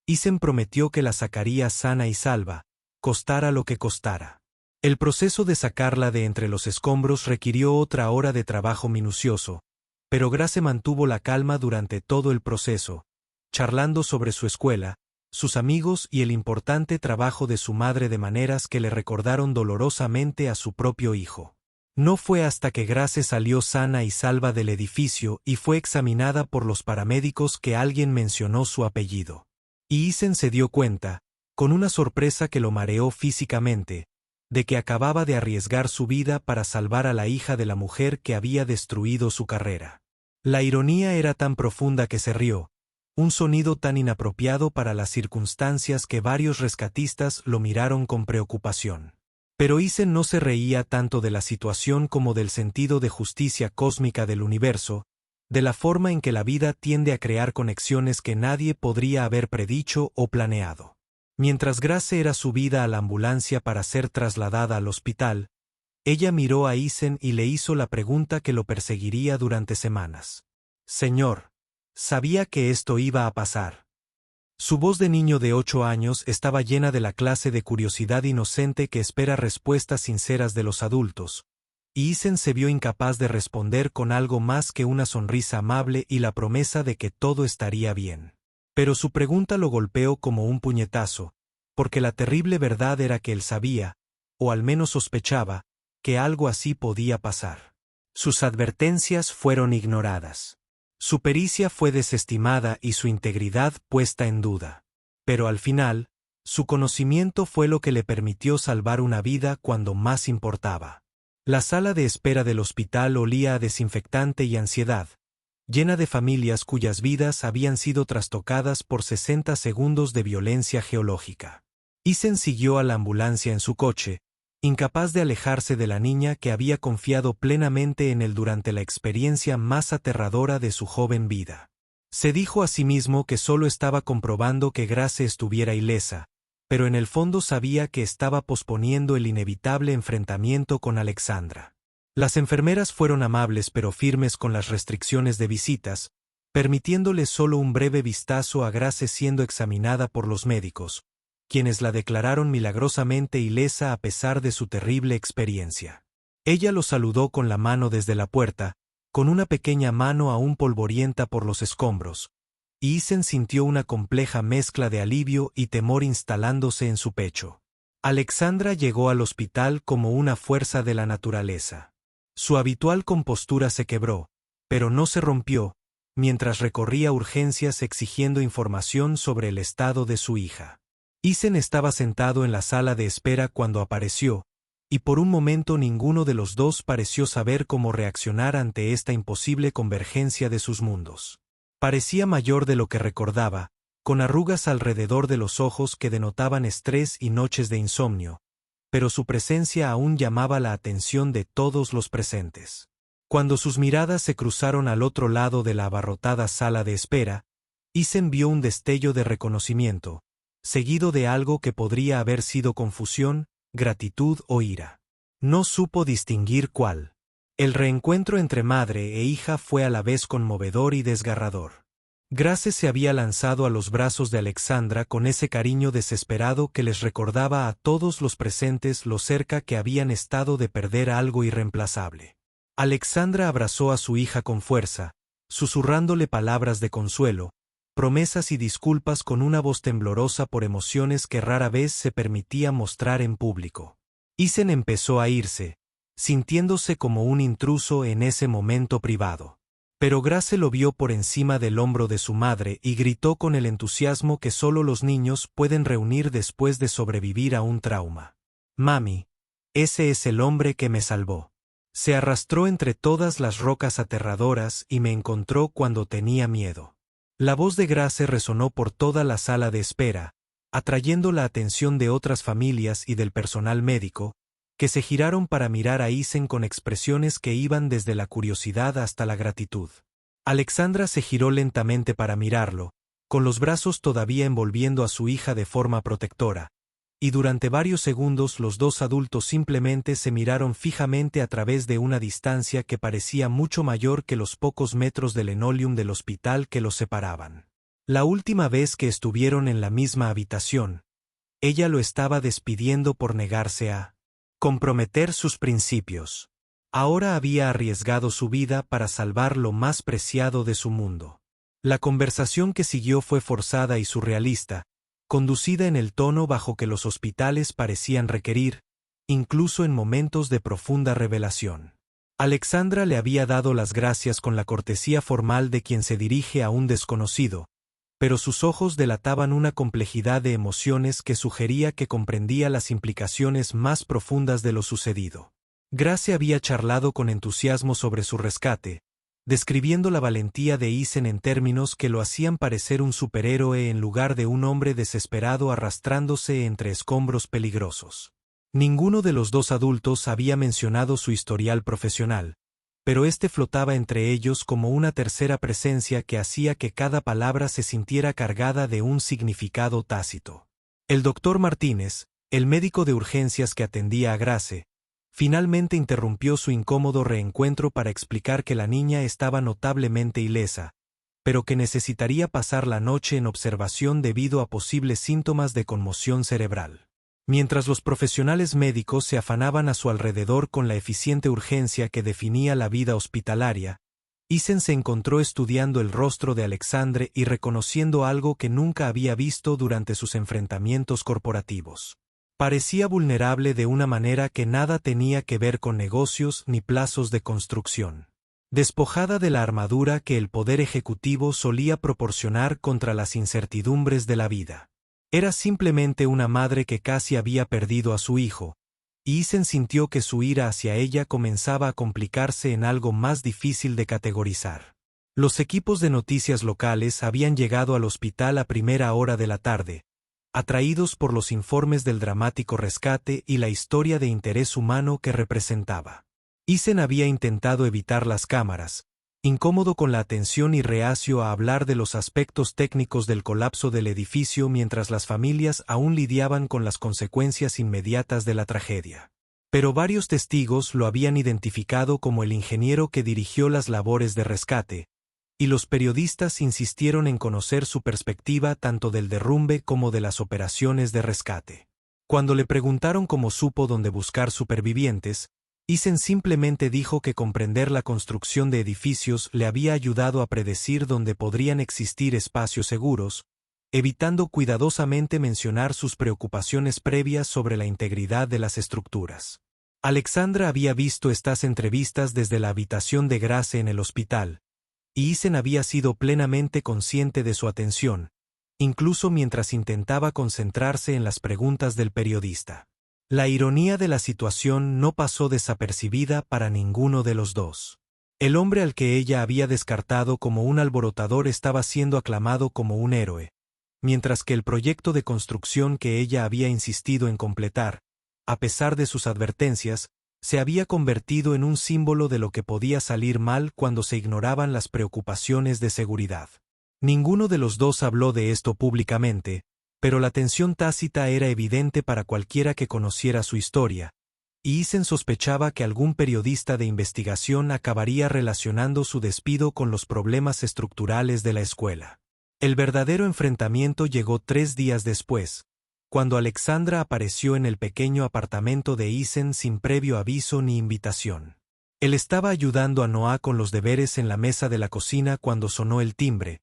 Ethan prometió que la sacaría sana y salva, costara lo que costara. El proceso de sacarla de entre los escombros requirió otra hora de trabajo minucioso, pero Grace mantuvo la calma durante todo el proceso, charlando sobre su escuela, sus amigos y el importante trabajo de su madre de maneras que le recordaron dolorosamente a su propio hijo. No fue hasta que Grace salió sana y salva del edificio y fue examinada por los paramédicos que alguien mencionó su apellido. Y Ethan se dio cuenta, con una sorpresa que lo mareó físicamente, de que acababa de arriesgar su vida para salvar a la hija de la mujer que había destruido su carrera. La ironía era tan profunda que se rió, un sonido tan inapropiado para las circunstancias que varios rescatistas lo miraron con preocupación. Pero Ethan no se reía tanto de la situación como del sentido de justicia cósmica del universo, de la forma en que la vida tiende a crear conexiones que nadie podría haber predicho o planeado. Mientras Grace era subida a la ambulancia para ser trasladada al hospital, ella miró a Ethan y le hizo la pregunta que lo perseguiría durante semanas. «Señor, sabía que esto iba a pasar». Su voz de niño de 8 años estaba llena de la clase de curiosidad inocente que espera respuestas sinceras de los adultos, y Ethan se vio incapaz de responder con algo más que una sonrisa amable y la promesa de que todo estaría bien. Pero su pregunta lo golpeó como un puñetazo, porque la terrible verdad era que él sabía, o al menos sospechaba, que algo así podía pasar. Sus advertencias fueron ignoradas. Su pericia fue desestimada y su integridad puesta en duda. Pero al final, su conocimiento fue lo que le permitió salvar una vida cuando más importaba. La sala de espera del hospital olía a desinfectante y ansiedad, llena de familias cuyas vidas habían sido trastocadas por 60 segundos de violencia geológica. Ethan siguió a la ambulancia en su coche, incapaz de alejarse de la niña que había confiado plenamente en él durante la experiencia más aterradora de su joven vida. Se dijo a sí mismo que solo estaba comprobando que Grace estuviera ilesa, pero en el fondo sabía que estaba posponiendo el inevitable enfrentamiento con Alexandra. Las enfermeras fueron amables pero firmes con las restricciones de visitas, permitiéndole solo un breve vistazo a Grace siendo examinada por los médicos, quienes la declararon milagrosamente ilesa a pesar de su terrible experiencia. Ella lo saludó con la mano desde la puerta, con una pequeña mano aún polvorienta por los escombros, y Ethan sintió una compleja mezcla de alivio y temor instalándose en su pecho. Alexandra llegó al hospital como una fuerza de la naturaleza. Su habitual compostura se quebró, pero no se rompió, mientras recorría urgencias exigiendo información sobre el estado de su hija. Isen estaba sentado en la sala de espera cuando apareció, y por un momento ninguno de los dos pareció saber cómo reaccionar ante esta imposible convergencia de sus mundos. Parecía mayor de lo que recordaba, con arrugas alrededor de los ojos que denotaban estrés y noches de insomnio, pero su presencia aún llamaba la atención de todos los presentes. Cuando sus miradas se cruzaron al otro lado de la abarrotada sala de espera, Isen vio un destello de reconocimiento, seguido de algo que podría haber sido confusión, gratitud o ira. No supo distinguir cuál. El reencuentro entre madre e hija fue a la vez conmovedor y desgarrador. Grace se había lanzado a los brazos de Alexandra con ese cariño desesperado que les recordaba a todos los presentes lo cerca que habían estado de perder algo irreemplazable. Alexandra abrazó a su hija con fuerza, susurrándole palabras de consuelo, promesas y disculpas con una voz temblorosa por emociones que rara vez se permitía mostrar en público. Isen empezó a irse, sintiéndose como un intruso en ese momento privado. Pero Grace lo vio por encima del hombro de su madre y gritó con el entusiasmo que solo los niños pueden reunir después de sobrevivir a un trauma. «Mami, ese es el hombre que me salvó. Se arrastró entre todas las rocas aterradoras y me encontró cuando tenía miedo». La voz de Grace resonó por toda la sala de espera, atrayendo la atención de otras familias y del personal médico, que se giraron para mirar a Isen con expresiones que iban desde la curiosidad hasta la gratitud. Alexandra se giró lentamente para mirarlo, con los brazos todavía envolviendo a su hija de forma protectora, y durante varios segundos los dos adultos simplemente se miraron fijamente a través de una distancia que parecía mucho mayor que los pocos metros de linoleum del hospital que los separaban. La última vez que estuvieron en la misma habitación, ella lo estaba despidiendo por negarse a comprometer sus principios. Ahora había arriesgado su vida para salvar lo más preciado de su mundo. La conversación que siguió fue forzada y surrealista, conducida en el tono bajo que los hospitales parecían requerir, incluso en momentos de profunda revelación. Alexandra le había dado las gracias con la cortesía formal de quien se dirige a un desconocido, pero sus ojos delataban una complejidad de emociones que sugería que comprendía las implicaciones más profundas de lo sucedido. Grace había charlado con entusiasmo sobre su rescate, describiendo la valentía de Isen en términos que lo hacían parecer un superhéroe en lugar de un hombre desesperado arrastrándose entre escombros peligrosos. Ninguno de los dos adultos había mencionado su historial profesional, pero este flotaba entre ellos como una tercera presencia que hacía que cada palabra se sintiera cargada de un significado tácito. El doctor Martínez, el médico de urgencias que atendía a Grace, finalmente interrumpió su incómodo reencuentro para explicar que la niña estaba notablemente ilesa, pero que necesitaría pasar la noche en observación debido a posibles síntomas de conmoción cerebral. Mientras los profesionales médicos se afanaban a su alrededor con la eficiente urgencia que definía la vida hospitalaria, Isen se encontró estudiando el rostro de Alexandre y reconociendo algo que nunca había visto durante sus enfrentamientos corporativos. Parecía vulnerable de una manera que nada tenía que ver con negocios ni plazos de construcción. Despojada de la armadura que el poder ejecutivo solía proporcionar contra las incertidumbres de la vida. Era simplemente una madre que casi había perdido a su hijo, y Isen sintió que su ira hacia ella comenzaba a complicarse en algo más difícil de categorizar. Los equipos de noticias locales habían llegado al hospital a primera hora de la tarde, atraídos por los informes del dramático rescate y la historia de interés humano que representaba. Isen había intentado evitar las cámaras, incómodo con la atención y reacio a hablar de los aspectos técnicos del colapso del edificio mientras las familias aún lidiaban con las consecuencias inmediatas de la tragedia. Pero varios testigos lo habían identificado como el ingeniero que dirigió las labores de rescate, y los periodistas insistieron en conocer su perspectiva tanto del derrumbe como de las operaciones de rescate. Cuando le preguntaron cómo supo dónde buscar supervivientes, Isen simplemente dijo que comprender la construcción de edificios le había ayudado a predecir dónde podrían existir espacios seguros, evitando cuidadosamente mencionar sus preocupaciones previas sobre la integridad de las estructuras. Alexandra había visto estas entrevistas desde la habitación de Grace en el hospital, y Isen había sido plenamente consciente de su atención, incluso mientras intentaba concentrarse en las preguntas del periodista. La ironía de la situación no pasó desapercibida para ninguno de los dos. El hombre al que ella había descartado como un alborotador estaba siendo aclamado como un héroe, mientras que el proyecto de construcción que ella había insistido en completar, a pesar de sus advertencias, se había convertido en un símbolo de lo que podía salir mal cuando se ignoraban las preocupaciones de seguridad. Ninguno de los dos habló de esto públicamente, pero la tensión tácita era evidente para cualquiera que conociera su historia, y Isen sospechaba que algún periodista de investigación acabaría relacionando su despido con los problemas estructurales de la escuela. El verdadero enfrentamiento llegó 3 días después, cuando Alexandra apareció en el pequeño apartamento de Isen sin previo aviso ni invitación. Él estaba ayudando a Noah con los deberes en la mesa de la cocina cuando sonó el timbre,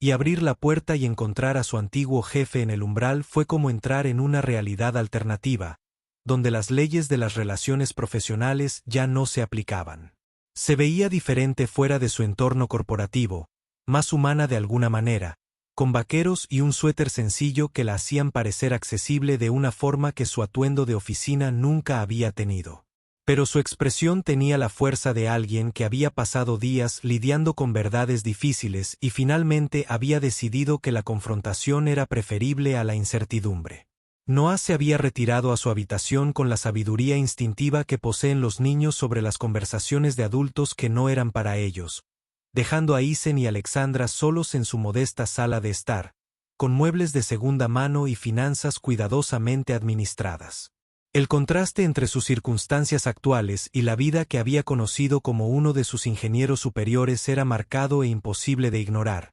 y abrir la puerta y encontrar a su antiguo jefe en el umbral fue como entrar en una realidad alternativa, donde las leyes de las relaciones profesionales ya no se aplicaban. Se veía diferente fuera de su entorno corporativo, más humana de alguna manera, con vaqueros y un suéter sencillo que la hacían parecer accesible de una forma que su atuendo de oficina nunca había tenido. Pero su expresión tenía la fuerza de alguien que había pasado días lidiando con verdades difíciles y finalmente había decidido que la confrontación era preferible a la incertidumbre. Noah se había retirado a su habitación con la sabiduría instintiva que poseen los niños sobre las conversaciones de adultos que no eran para ellos, dejando a Isen y Alexandra solos en su modesta sala de estar, con muebles de segunda mano y finanzas cuidadosamente administradas. El contraste entre sus circunstancias actuales y la vida que había conocido como uno de sus ingenieros superiores era marcado e imposible de ignorar,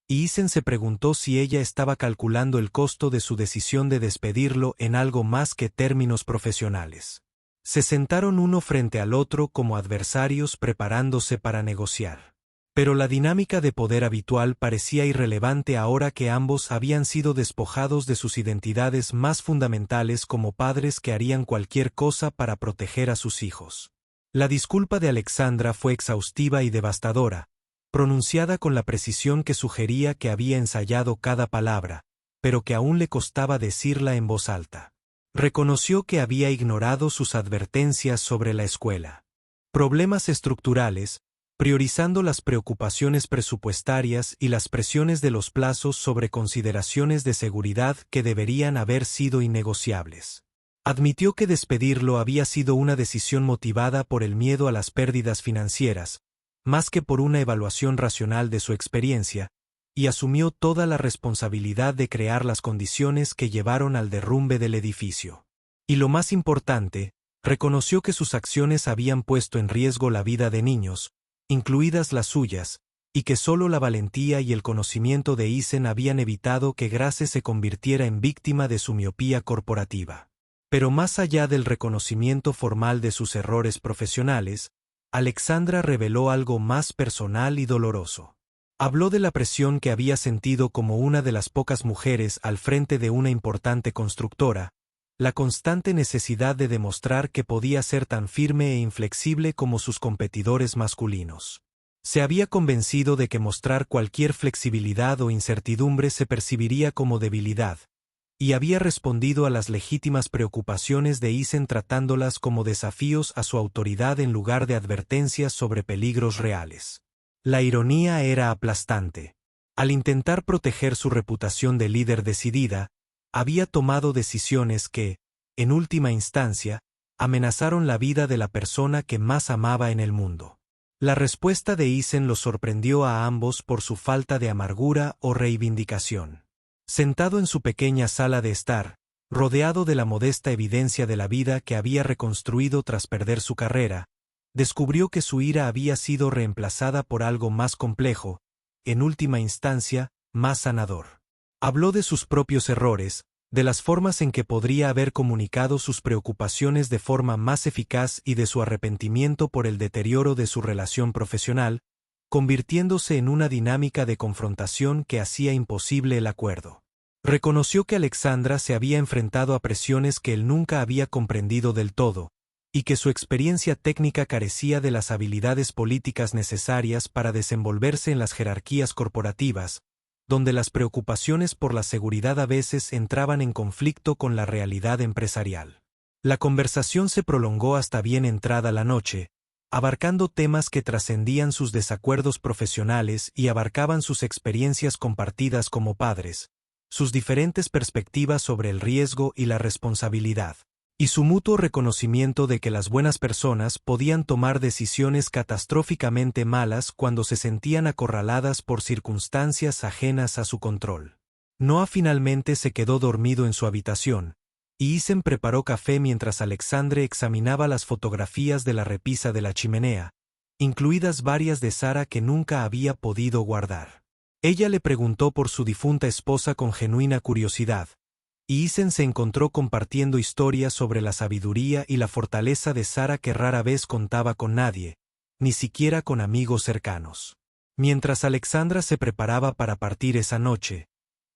y Isen se preguntó si ella estaba calculando el costo de su decisión de despedirlo en algo más que términos profesionales. Se sentaron uno frente al otro como adversarios preparándose para negociar. Pero la dinámica de poder habitual parecía irrelevante ahora que ambos habían sido despojados de sus identidades más fundamentales como padres que harían cualquier cosa para proteger a sus hijos. La disculpa de Alexandra fue exhaustiva y devastadora, pronunciada con la precisión que sugería que había ensayado cada palabra, pero que aún le costaba decirla en voz alta. Reconoció que había ignorado sus advertencias sobre la escuela. Problemas estructurales, priorizando las preocupaciones presupuestarias y las presiones de los plazos sobre consideraciones de seguridad que deberían haber sido innegociables. Admitió que despedirlo había sido una decisión motivada por el miedo a las pérdidas financieras, más que por una evaluación racional de su experiencia, y asumió toda la responsabilidad de crear las condiciones que llevaron al derrumbe del edificio. Y lo más importante, reconoció que sus acciones habían puesto en riesgo la vida de niños, incluidas las suyas, y que solo la valentía y el conocimiento de Isen habían evitado que Grace se convirtiera en víctima de su miopía corporativa. Pero más allá del reconocimiento formal de sus errores profesionales, Alexandra reveló algo más personal y doloroso. Habló de la presión que había sentido como una de las pocas mujeres al frente de una importante constructora, la constante necesidad de demostrar que podía ser tan firme e inflexible como sus competidores masculinos. Se había convencido de que mostrar cualquier flexibilidad o incertidumbre se percibiría como debilidad, y había respondido a las legítimas preocupaciones de Isen tratándolas como desafíos a su autoridad en lugar de advertencias sobre peligros reales. La ironía era aplastante. Al intentar proteger su reputación de líder decidida, había tomado decisiones que, en última instancia, amenazaron la vida de la persona que más amaba en el mundo. La respuesta de Isen los sorprendió a ambos por su falta de amargura o reivindicación. Sentado en su pequeña sala de estar, rodeado de la modesta evidencia de la vida que había reconstruido tras perder su carrera, descubrió que su ira había sido reemplazada por algo más complejo, en última instancia, más sanador. Habló de sus propios errores, de las formas en que podría haber comunicado sus preocupaciones de forma más eficaz y de su arrepentimiento por el deterioro de su relación profesional, convirtiéndose en una dinámica de confrontación que hacía imposible el acuerdo. Reconoció que Alexandra se había enfrentado a presiones que él nunca había comprendido del todo, y que su experiencia técnica carecía de las habilidades políticas necesarias para desenvolverse en las jerarquías corporativas, donde las preocupaciones por la seguridad a veces entraban en conflicto con la realidad empresarial. La conversación se prolongó hasta bien entrada la noche, abarcando temas que trascendían sus desacuerdos profesionales y abarcaban sus experiencias compartidas como padres, sus diferentes perspectivas sobre el riesgo y la responsabilidad, y su mutuo reconocimiento de que las buenas personas podían tomar decisiones catastróficamente malas cuando se sentían acorraladas por circunstancias ajenas a su control. Noah finalmente se quedó dormido en su habitación, y Eason preparó café mientras Alexandre examinaba las fotografías de la repisa de la chimenea, incluidas varias de Sara que nunca había podido guardar. Ella le preguntó por su difunta esposa con genuina curiosidad, y Eason se encontró compartiendo historias sobre la sabiduría y la fortaleza de Sara que rara vez contaba con nadie, ni siquiera con amigos cercanos. Mientras Alexandra se preparaba para partir esa noche,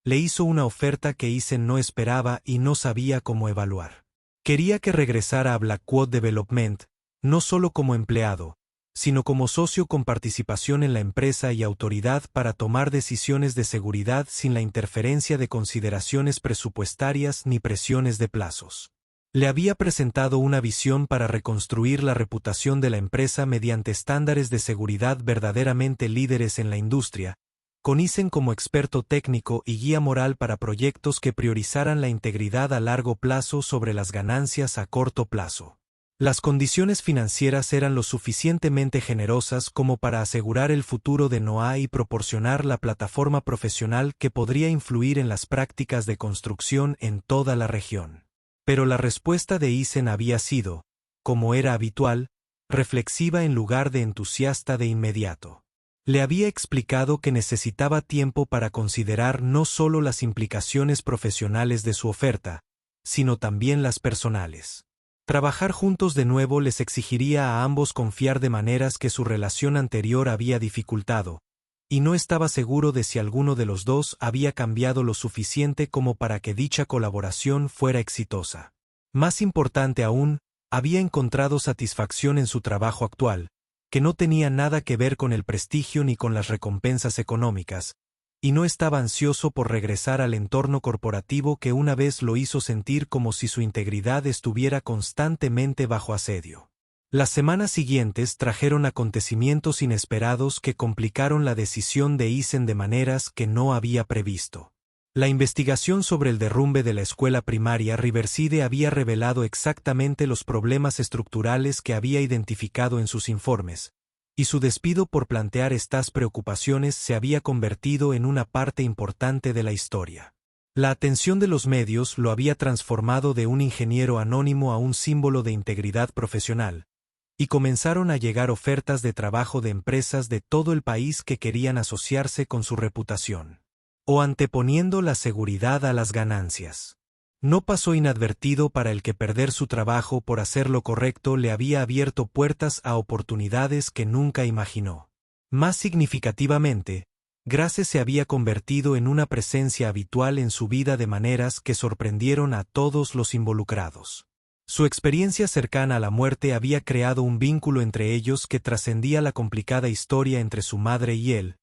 le hizo una oferta que Eason no esperaba y no sabía cómo evaluar. Quería que regresara a Blackwood Development, no solo como empleado, sino como socio con participación en la empresa y autoridad para tomar decisiones de seguridad sin la interferencia de consideraciones presupuestarias ni presiones de plazos. Le había presentado una visión para reconstruir la reputación de la empresa mediante estándares de seguridad verdaderamente líderes en la industria, con Eason como experto técnico y guía moral para proyectos que priorizaran la integridad a largo plazo sobre las ganancias a corto plazo. Las condiciones financieras eran lo suficientemente generosas como para asegurar el futuro de Noah y proporcionar la plataforma profesional que podría influir en las prácticas de construcción en toda la región. Pero la respuesta de Eason había sido, como era habitual, reflexiva en lugar de entusiasta de inmediato. Le había explicado que necesitaba tiempo para considerar no solo las implicaciones profesionales de su oferta, sino también las personales. Trabajar juntos de nuevo les exigiría a ambos confiar de maneras que su relación anterior había dificultado, y no estaba seguro de si alguno de los dos había cambiado lo suficiente como para que dicha colaboración fuera exitosa. Más importante aún, había encontrado satisfacción en su trabajo actual, que no tenía nada que ver con el prestigio ni con las recompensas económicas, y no estaba ansioso por regresar al entorno corporativo que una vez lo hizo sentir como si su integridad estuviera constantemente bajo asedio. Las semanas siguientes trajeron acontecimientos inesperados que complicaron la decisión de Eason de maneras que no había previsto. La investigación sobre el derrumbe de la escuela primaria Riverside había revelado exactamente los problemas estructurales que había identificado en sus informes, y su despido por plantear estas preocupaciones se había convertido en una parte importante de la historia. La atención de los medios lo había transformado de un ingeniero anónimo a un símbolo de integridad profesional, y comenzaron a llegar ofertas de trabajo de empresas de todo el país que querían asociarse con su reputación. O anteponiendo la seguridad a las ganancias. No pasó inadvertido para el que perder su trabajo por hacer lo correcto le había abierto puertas a oportunidades que nunca imaginó. Más significativamente, Grace se había convertido en una presencia habitual en su vida de maneras que sorprendieron a todos los involucrados. Su experiencia cercana a la muerte había creado un vínculo entre ellos que trascendía la complicada historia entre su madre y él,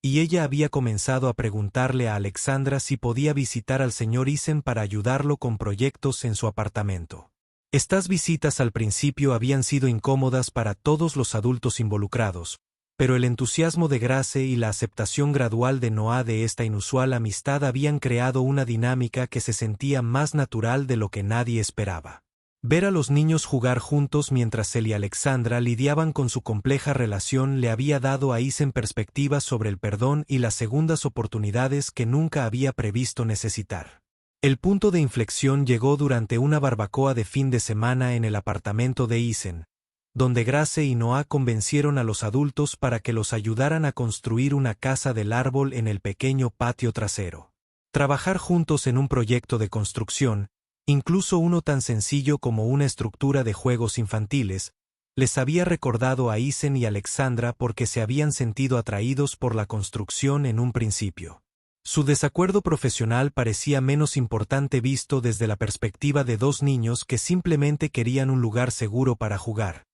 y ella había comenzado a preguntarle a Alexandra si podía visitar al señor Eason para ayudarlo con proyectos en su apartamento. Estas visitas al principio habían sido incómodas para todos los adultos involucrados, pero el entusiasmo de Grace y la aceptación gradual de Noah de esta inusual amistad habían creado una dinámica que se sentía más natural de lo que nadie esperaba. Ver a los niños jugar juntos mientras él y Alexandra lidiaban con su compleja relación le había dado a Eason perspectivas sobre el perdón y las segundas oportunidades que nunca había previsto necesitar. El punto de inflexión llegó durante una barbacoa de fin de semana en el apartamento de Eason, donde Grace y Noah convencieron a los adultos para que los ayudaran a construir una casa del árbol en el pequeño patio trasero. Trabajar juntos en un proyecto de construcción, incluso uno tan sencillo como una estructura de juegos infantiles, les había recordado a Eason y Alexandra porque se habían sentido atraídos por la construcción en un principio. Su desacuerdo profesional parecía menos importante visto desde la perspectiva de dos niños que simplemente querían un lugar seguro para jugar,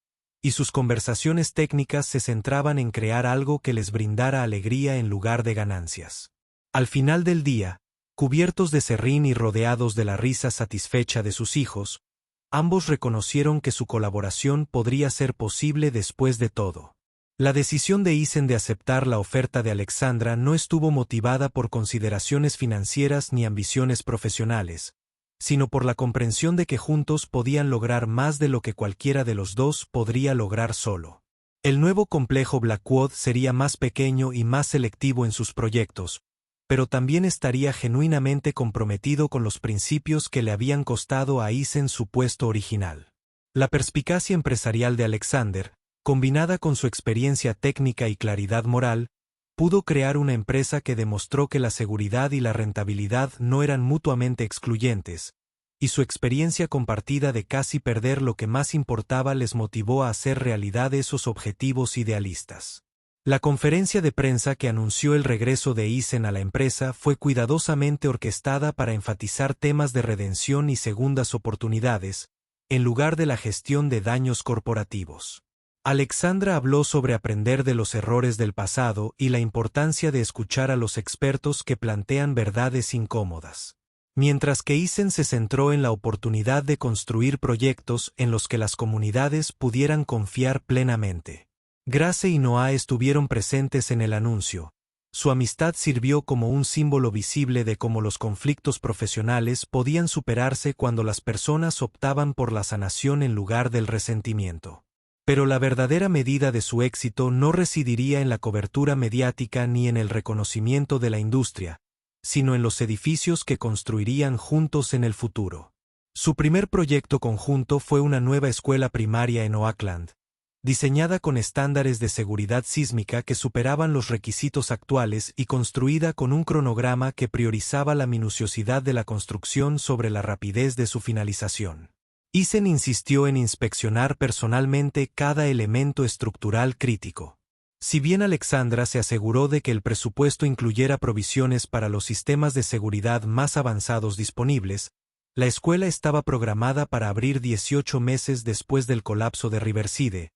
y sus conversaciones técnicas se centraban en crear algo que les brindara alegría en lugar de ganancias. Al final del día, cubiertos de serrín y rodeados de la risa satisfecha de sus hijos, ambos reconocieron que su colaboración podría ser posible después de todo. La decisión de Isen de aceptar la oferta de Alexandra no estuvo motivada por consideraciones financieras ni ambiciones profesionales, sino por la comprensión de que juntos podían lograr más de lo que cualquiera de los dos podría lograr solo. El nuevo complejo Blackwood sería más pequeño y más selectivo en sus proyectos, pero también estaría genuinamente comprometido con los principios que le habían costado a Isen su puesto original. La perspicacia empresarial de Alexander, combinada con su experiencia técnica y claridad moral, pudo crear una empresa que demostró que la seguridad y la rentabilidad no eran mutuamente excluyentes, y su experiencia compartida de casi perder lo que más importaba les motivó a hacer realidad esos objetivos idealistas. La conferencia de prensa que anunció el regreso de Isen a la empresa fue cuidadosamente orquestada para enfatizar temas de redención y segundas oportunidades, en lugar de la gestión de daños corporativos. Alexandra habló sobre aprender de los errores del pasado y la importancia de escuchar a los expertos que plantean verdades incómodas. Mientras que Isen se centró en la oportunidad de construir proyectos en los que las comunidades pudieran confiar plenamente. Grace y Noah estuvieron presentes en el anuncio. Su amistad sirvió como un símbolo visible de cómo los conflictos profesionales podían superarse cuando las personas optaban por la sanación en lugar del resentimiento. Pero la verdadera medida de su éxito no residiría en la cobertura mediática ni en el reconocimiento de la industria, sino en los edificios que construirían juntos en el futuro. Su primer proyecto conjunto fue una nueva escuela primaria en Oakland, diseñada con estándares de seguridad sísmica que superaban los requisitos actuales y construida con un cronograma que priorizaba la minuciosidad de la construcción sobre la rapidez de su finalización. Isen insistió en inspeccionar personalmente cada elemento estructural crítico. Si bien Alexandra se aseguró de que el presupuesto incluyera provisiones para los sistemas de seguridad más avanzados disponibles, la escuela estaba programada para abrir 18 meses después del colapso de Riverside,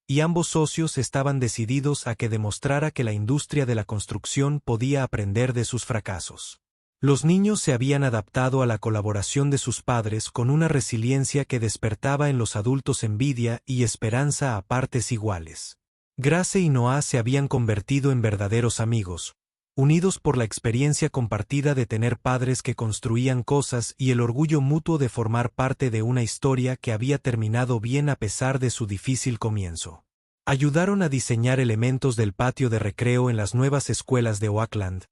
y ambos socios estaban decididos a que demostrara que la industria de la construcción podía aprender de sus fracasos. Los niños se habían adaptado a la colaboración de sus padres con una resiliencia que despertaba en los adultos envidia y esperanza a partes iguales. Grace y Noah se habían convertido en verdaderos amigos, unidos por la experiencia compartida de tener padres que construían cosas y el orgullo mutuo de formar parte de una historia que había terminado bien a pesar de su difícil comienzo. Ayudaron a diseñar elementos del patio de recreo en las nuevas escuelas de Oakland,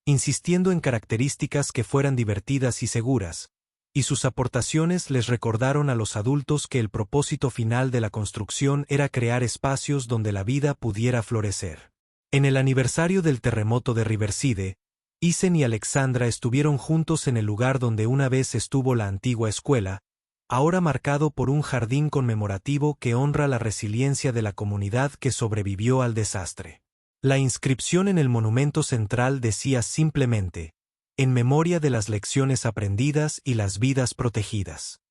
insistiendo en características que fueran divertidas y seguras, y sus aportaciones les recordaron a los adultos que el propósito final de la construcción era crear espacios donde la vida pudiera florecer. En el aniversario del terremoto de Riverside, Isen y Alexandra estuvieron juntos en el lugar donde una vez estuvo la antigua escuela, ahora marcado por un jardín conmemorativo que honra la resiliencia de la comunidad que sobrevivió al desastre. La inscripción en el monumento central decía simplemente, en memoria de las lecciones aprendidas y las vidas protegidas.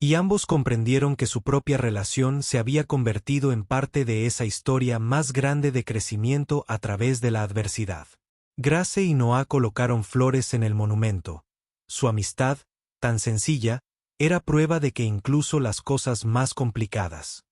Y ambos comprendieron que su propia relación se había convertido en parte de esa historia más grande de crecimiento a través de la adversidad. Grace y Noah colocaron flores en el monumento. Su amistad, tan sencilla, era prueba de que incluso las cosas más complicadas.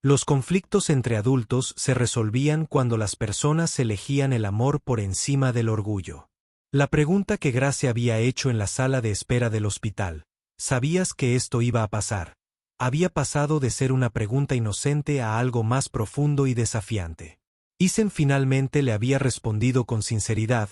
Los conflictos entre adultos se resolvían cuando las personas elegían el amor por encima del orgullo. La pregunta que Grace había hecho en la sala de espera del hospital, ¿sabías que esto iba a pasar?, había pasado de ser una pregunta inocente a algo más profundo y desafiante. Isen finalmente le había respondido con sinceridad,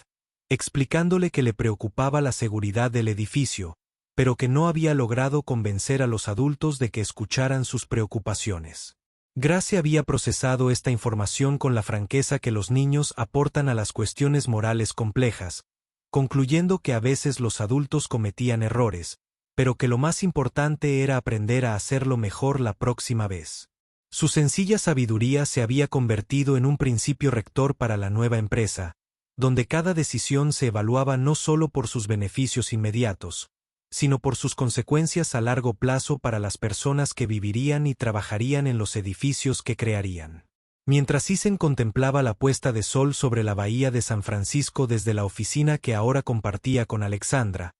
explicándole que le preocupaba la seguridad del edificio, pero que no había logrado convencer a los adultos de que escucharan sus preocupaciones. Grace había procesado esta información con la franqueza que los niños aportan a las cuestiones morales complejas, concluyendo que a veces los adultos cometían errores, pero que lo más importante era aprender a hacerlo mejor la próxima vez. Su sencilla sabiduría se había convertido en un principio rector para la nueva empresa, donde cada decisión se evaluaba no solo por sus beneficios inmediatos, sino por sus consecuencias a largo plazo para las personas que vivirían y trabajarían en los edificios que crearían. Mientras Eason contemplaba la puesta de sol sobre la bahía de San Francisco desde la oficina que ahora compartía con Alexandra,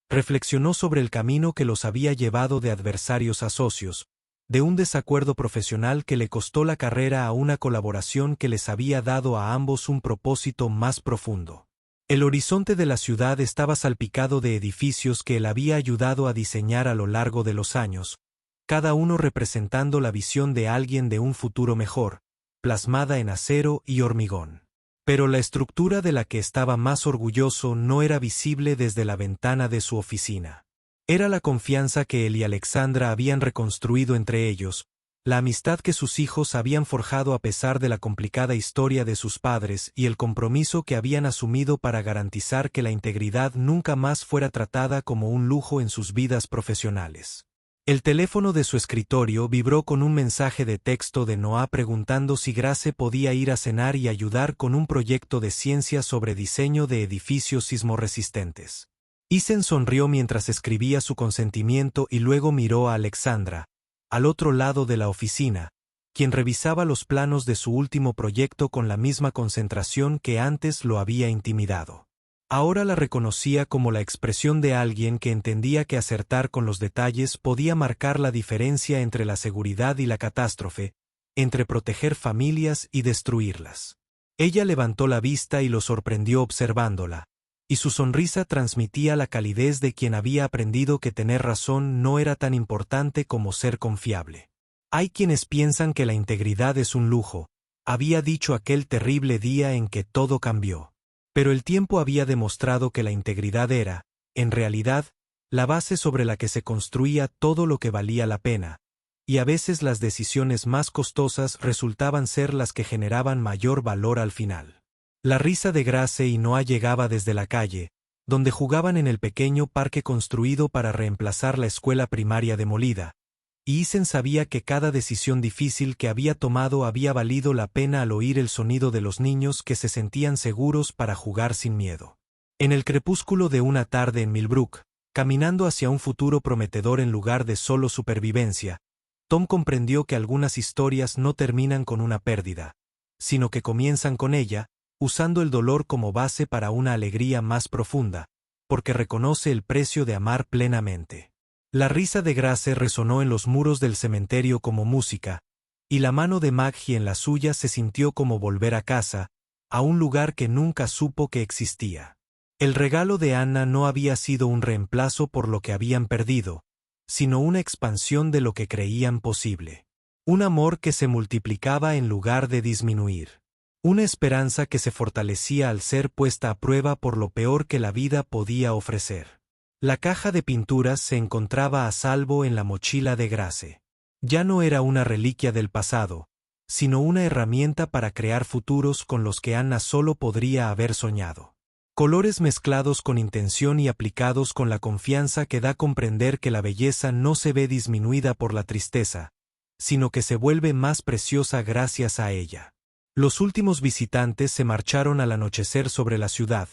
reflexionó sobre el camino que los había llevado de adversarios a socios, de un desacuerdo profesional que le costó la carrera a una colaboración que les había dado a ambos un propósito más profundo. El horizonte de la ciudad estaba salpicado de edificios que él había ayudado a diseñar a lo largo de los años, cada uno representando la visión de alguien de un futuro mejor, plasmada en acero y hormigón. Pero la estructura de la que estaba más orgulloso no era visible desde la ventana de su oficina. Era la confianza que él y Alexandra habían reconstruido entre ellos, la amistad que sus hijos habían forjado a pesar de la complicada historia de sus padres y el compromiso que habían asumido para garantizar que la integridad nunca más fuera tratada como un lujo en sus vidas profesionales. El teléfono de su escritorio vibró con un mensaje de texto de Noah preguntando si Grace podía ir a cenar y ayudar con un proyecto de ciencia sobre diseño de edificios sismorresistentes. Eason sonrió mientras escribía su consentimiento y luego miró a Alexandra, al otro lado de la oficina, quien revisaba los planos de su último proyecto con la misma concentración que antes lo había intimidado. Ahora la reconocía como la expresión de alguien que entendía que acertar con los detalles podía marcar la diferencia entre la seguridad y la catástrofe, entre proteger familias y destruirlas. Ella levantó la vista y lo sorprendió observándola, y su sonrisa transmitía la calidez de quien había aprendido que tener razón no era tan importante como ser confiable. Hay quienes piensan que la integridad es un lujo, había dicho aquel terrible día en que todo cambió. Pero el tiempo había demostrado que la integridad era, en realidad, la base sobre la que se construía todo lo que valía la pena, y a veces las decisiones más costosas resultaban ser las que generaban mayor valor al final. La risa de Grace y Noah llegaba desde la calle, donde jugaban en el pequeño parque construido para reemplazar la escuela primaria demolida, y Eason sabía que cada decisión difícil que había tomado había valido la pena al oír el sonido de los niños que se sentían seguros para jugar sin miedo. En el crepúsculo de una tarde en Millbrook, caminando hacia un futuro prometedor en lugar de solo supervivencia, Tom comprendió que algunas historias no terminan con una pérdida, sino que comienzan con ella, usando el dolor como base para una alegría más profunda, porque reconoce el precio de amar plenamente. La risa de Grace resonó en los muros del cementerio como música, y la mano de Maggie en la suya se sintió como volver a casa, a un lugar que nunca supo que existía. El regalo de Anna no había sido un reemplazo por lo que habían perdido, sino una expansión de lo que creían posible. Un amor que se multiplicaba en lugar de disminuir. Una esperanza que se fortalecía al ser puesta a prueba por lo peor que la vida podía ofrecer. La caja de pinturas se encontraba a salvo en la mochila de Grace. Ya no era una reliquia del pasado, sino una herramienta para crear futuros con los que Anna solo podría haber soñado. Colores mezclados con intención y aplicados con la confianza que da a comprender que la belleza no se ve disminuida por la tristeza, sino que se vuelve más preciosa gracias a ella. Los últimos visitantes se marcharon al anochecer sobre la ciudad,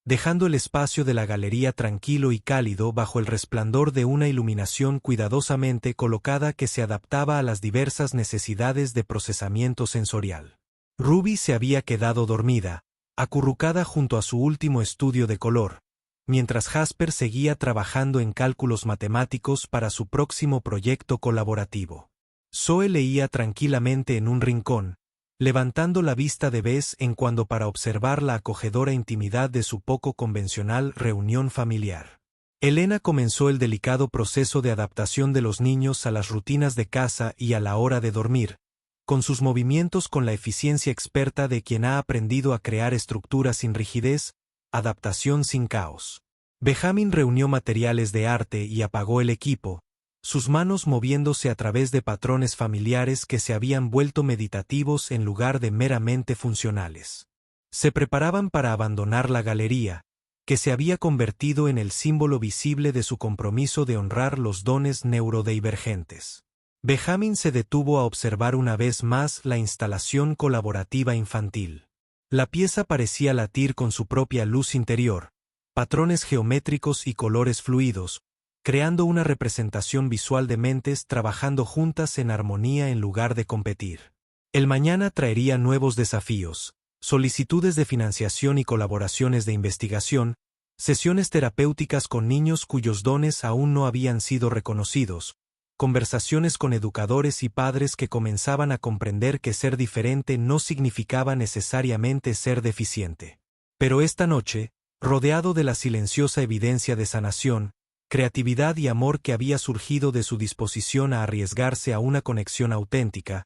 dejando el espacio de la galería tranquilo y cálido bajo el resplandor de una iluminación cuidadosamente colocada que se adaptaba a las diversas necesidades de procesamiento sensorial. Ruby se había quedado dormida, acurrucada junto a su último estudio de color, mientras Jasper seguía trabajando en cálculos matemáticos para su próximo proyecto colaborativo. Zoe leía tranquilamente en un rincón, levantando la vista de vez en cuando para observar la acogedora intimidad de su poco convencional reunión familiar. Elena comenzó el delicado proceso de adaptación de los niños a las rutinas de casa y a la hora de dormir, con sus movimientos con la eficiencia experta de quien ha aprendido a crear estructuras sin rigidez, adaptación sin caos. Benjamin reunió materiales de arte y apagó el equipo, sus manos moviéndose a través de patrones familiares que se habían vuelto meditativos en lugar de meramente funcionales. Se preparaban para abandonar la galería, que se había convertido en el símbolo visible de su compromiso de honrar los dones neurodivergentes. Benjamin se detuvo a observar una vez más la instalación colaborativa infantil. La pieza parecía latir con su propia luz interior, patrones geométricos y colores fluidos, creando una representación visual de mentes trabajando juntas en armonía en lugar de competir. El mañana traería nuevos desafíos, solicitudes de financiación y colaboraciones de investigación, sesiones terapéuticas con niños cuyos dones aún no habían sido reconocidos, conversaciones con educadores y padres que comenzaban a comprender que ser diferente no significaba necesariamente ser deficiente. Pero esta noche, rodeado de la silenciosa evidencia de sanación, creatividad y amor que había surgido de su disposición a arriesgarse a una conexión auténtica,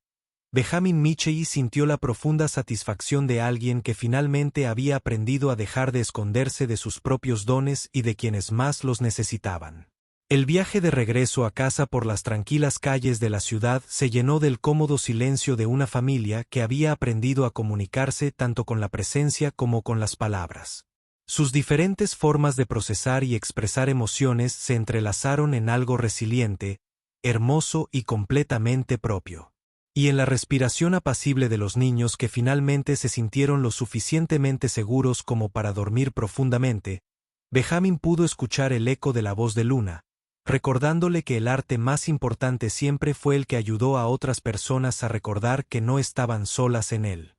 Benjamin Michei sintió la profunda satisfacción de alguien que finalmente había aprendido a dejar de esconderse de sus propios dones y de quienes más los necesitaban. El viaje de regreso a casa por las tranquilas calles de la ciudad se llenó del cómodo silencio de una familia que había aprendido a comunicarse tanto con la presencia como con las palabras. Sus diferentes formas de procesar y expresar emociones se entrelazaron en algo resiliente, hermoso y completamente propio. Y en la respiración apacible de los niños que finalmente se sintieron lo suficientemente seguros como para dormir profundamente, Benjamin pudo escuchar el eco de la voz de Luna, recordándole que el arte más importante siempre fue el que ayudó a otras personas a recordar que no estaban solas en él.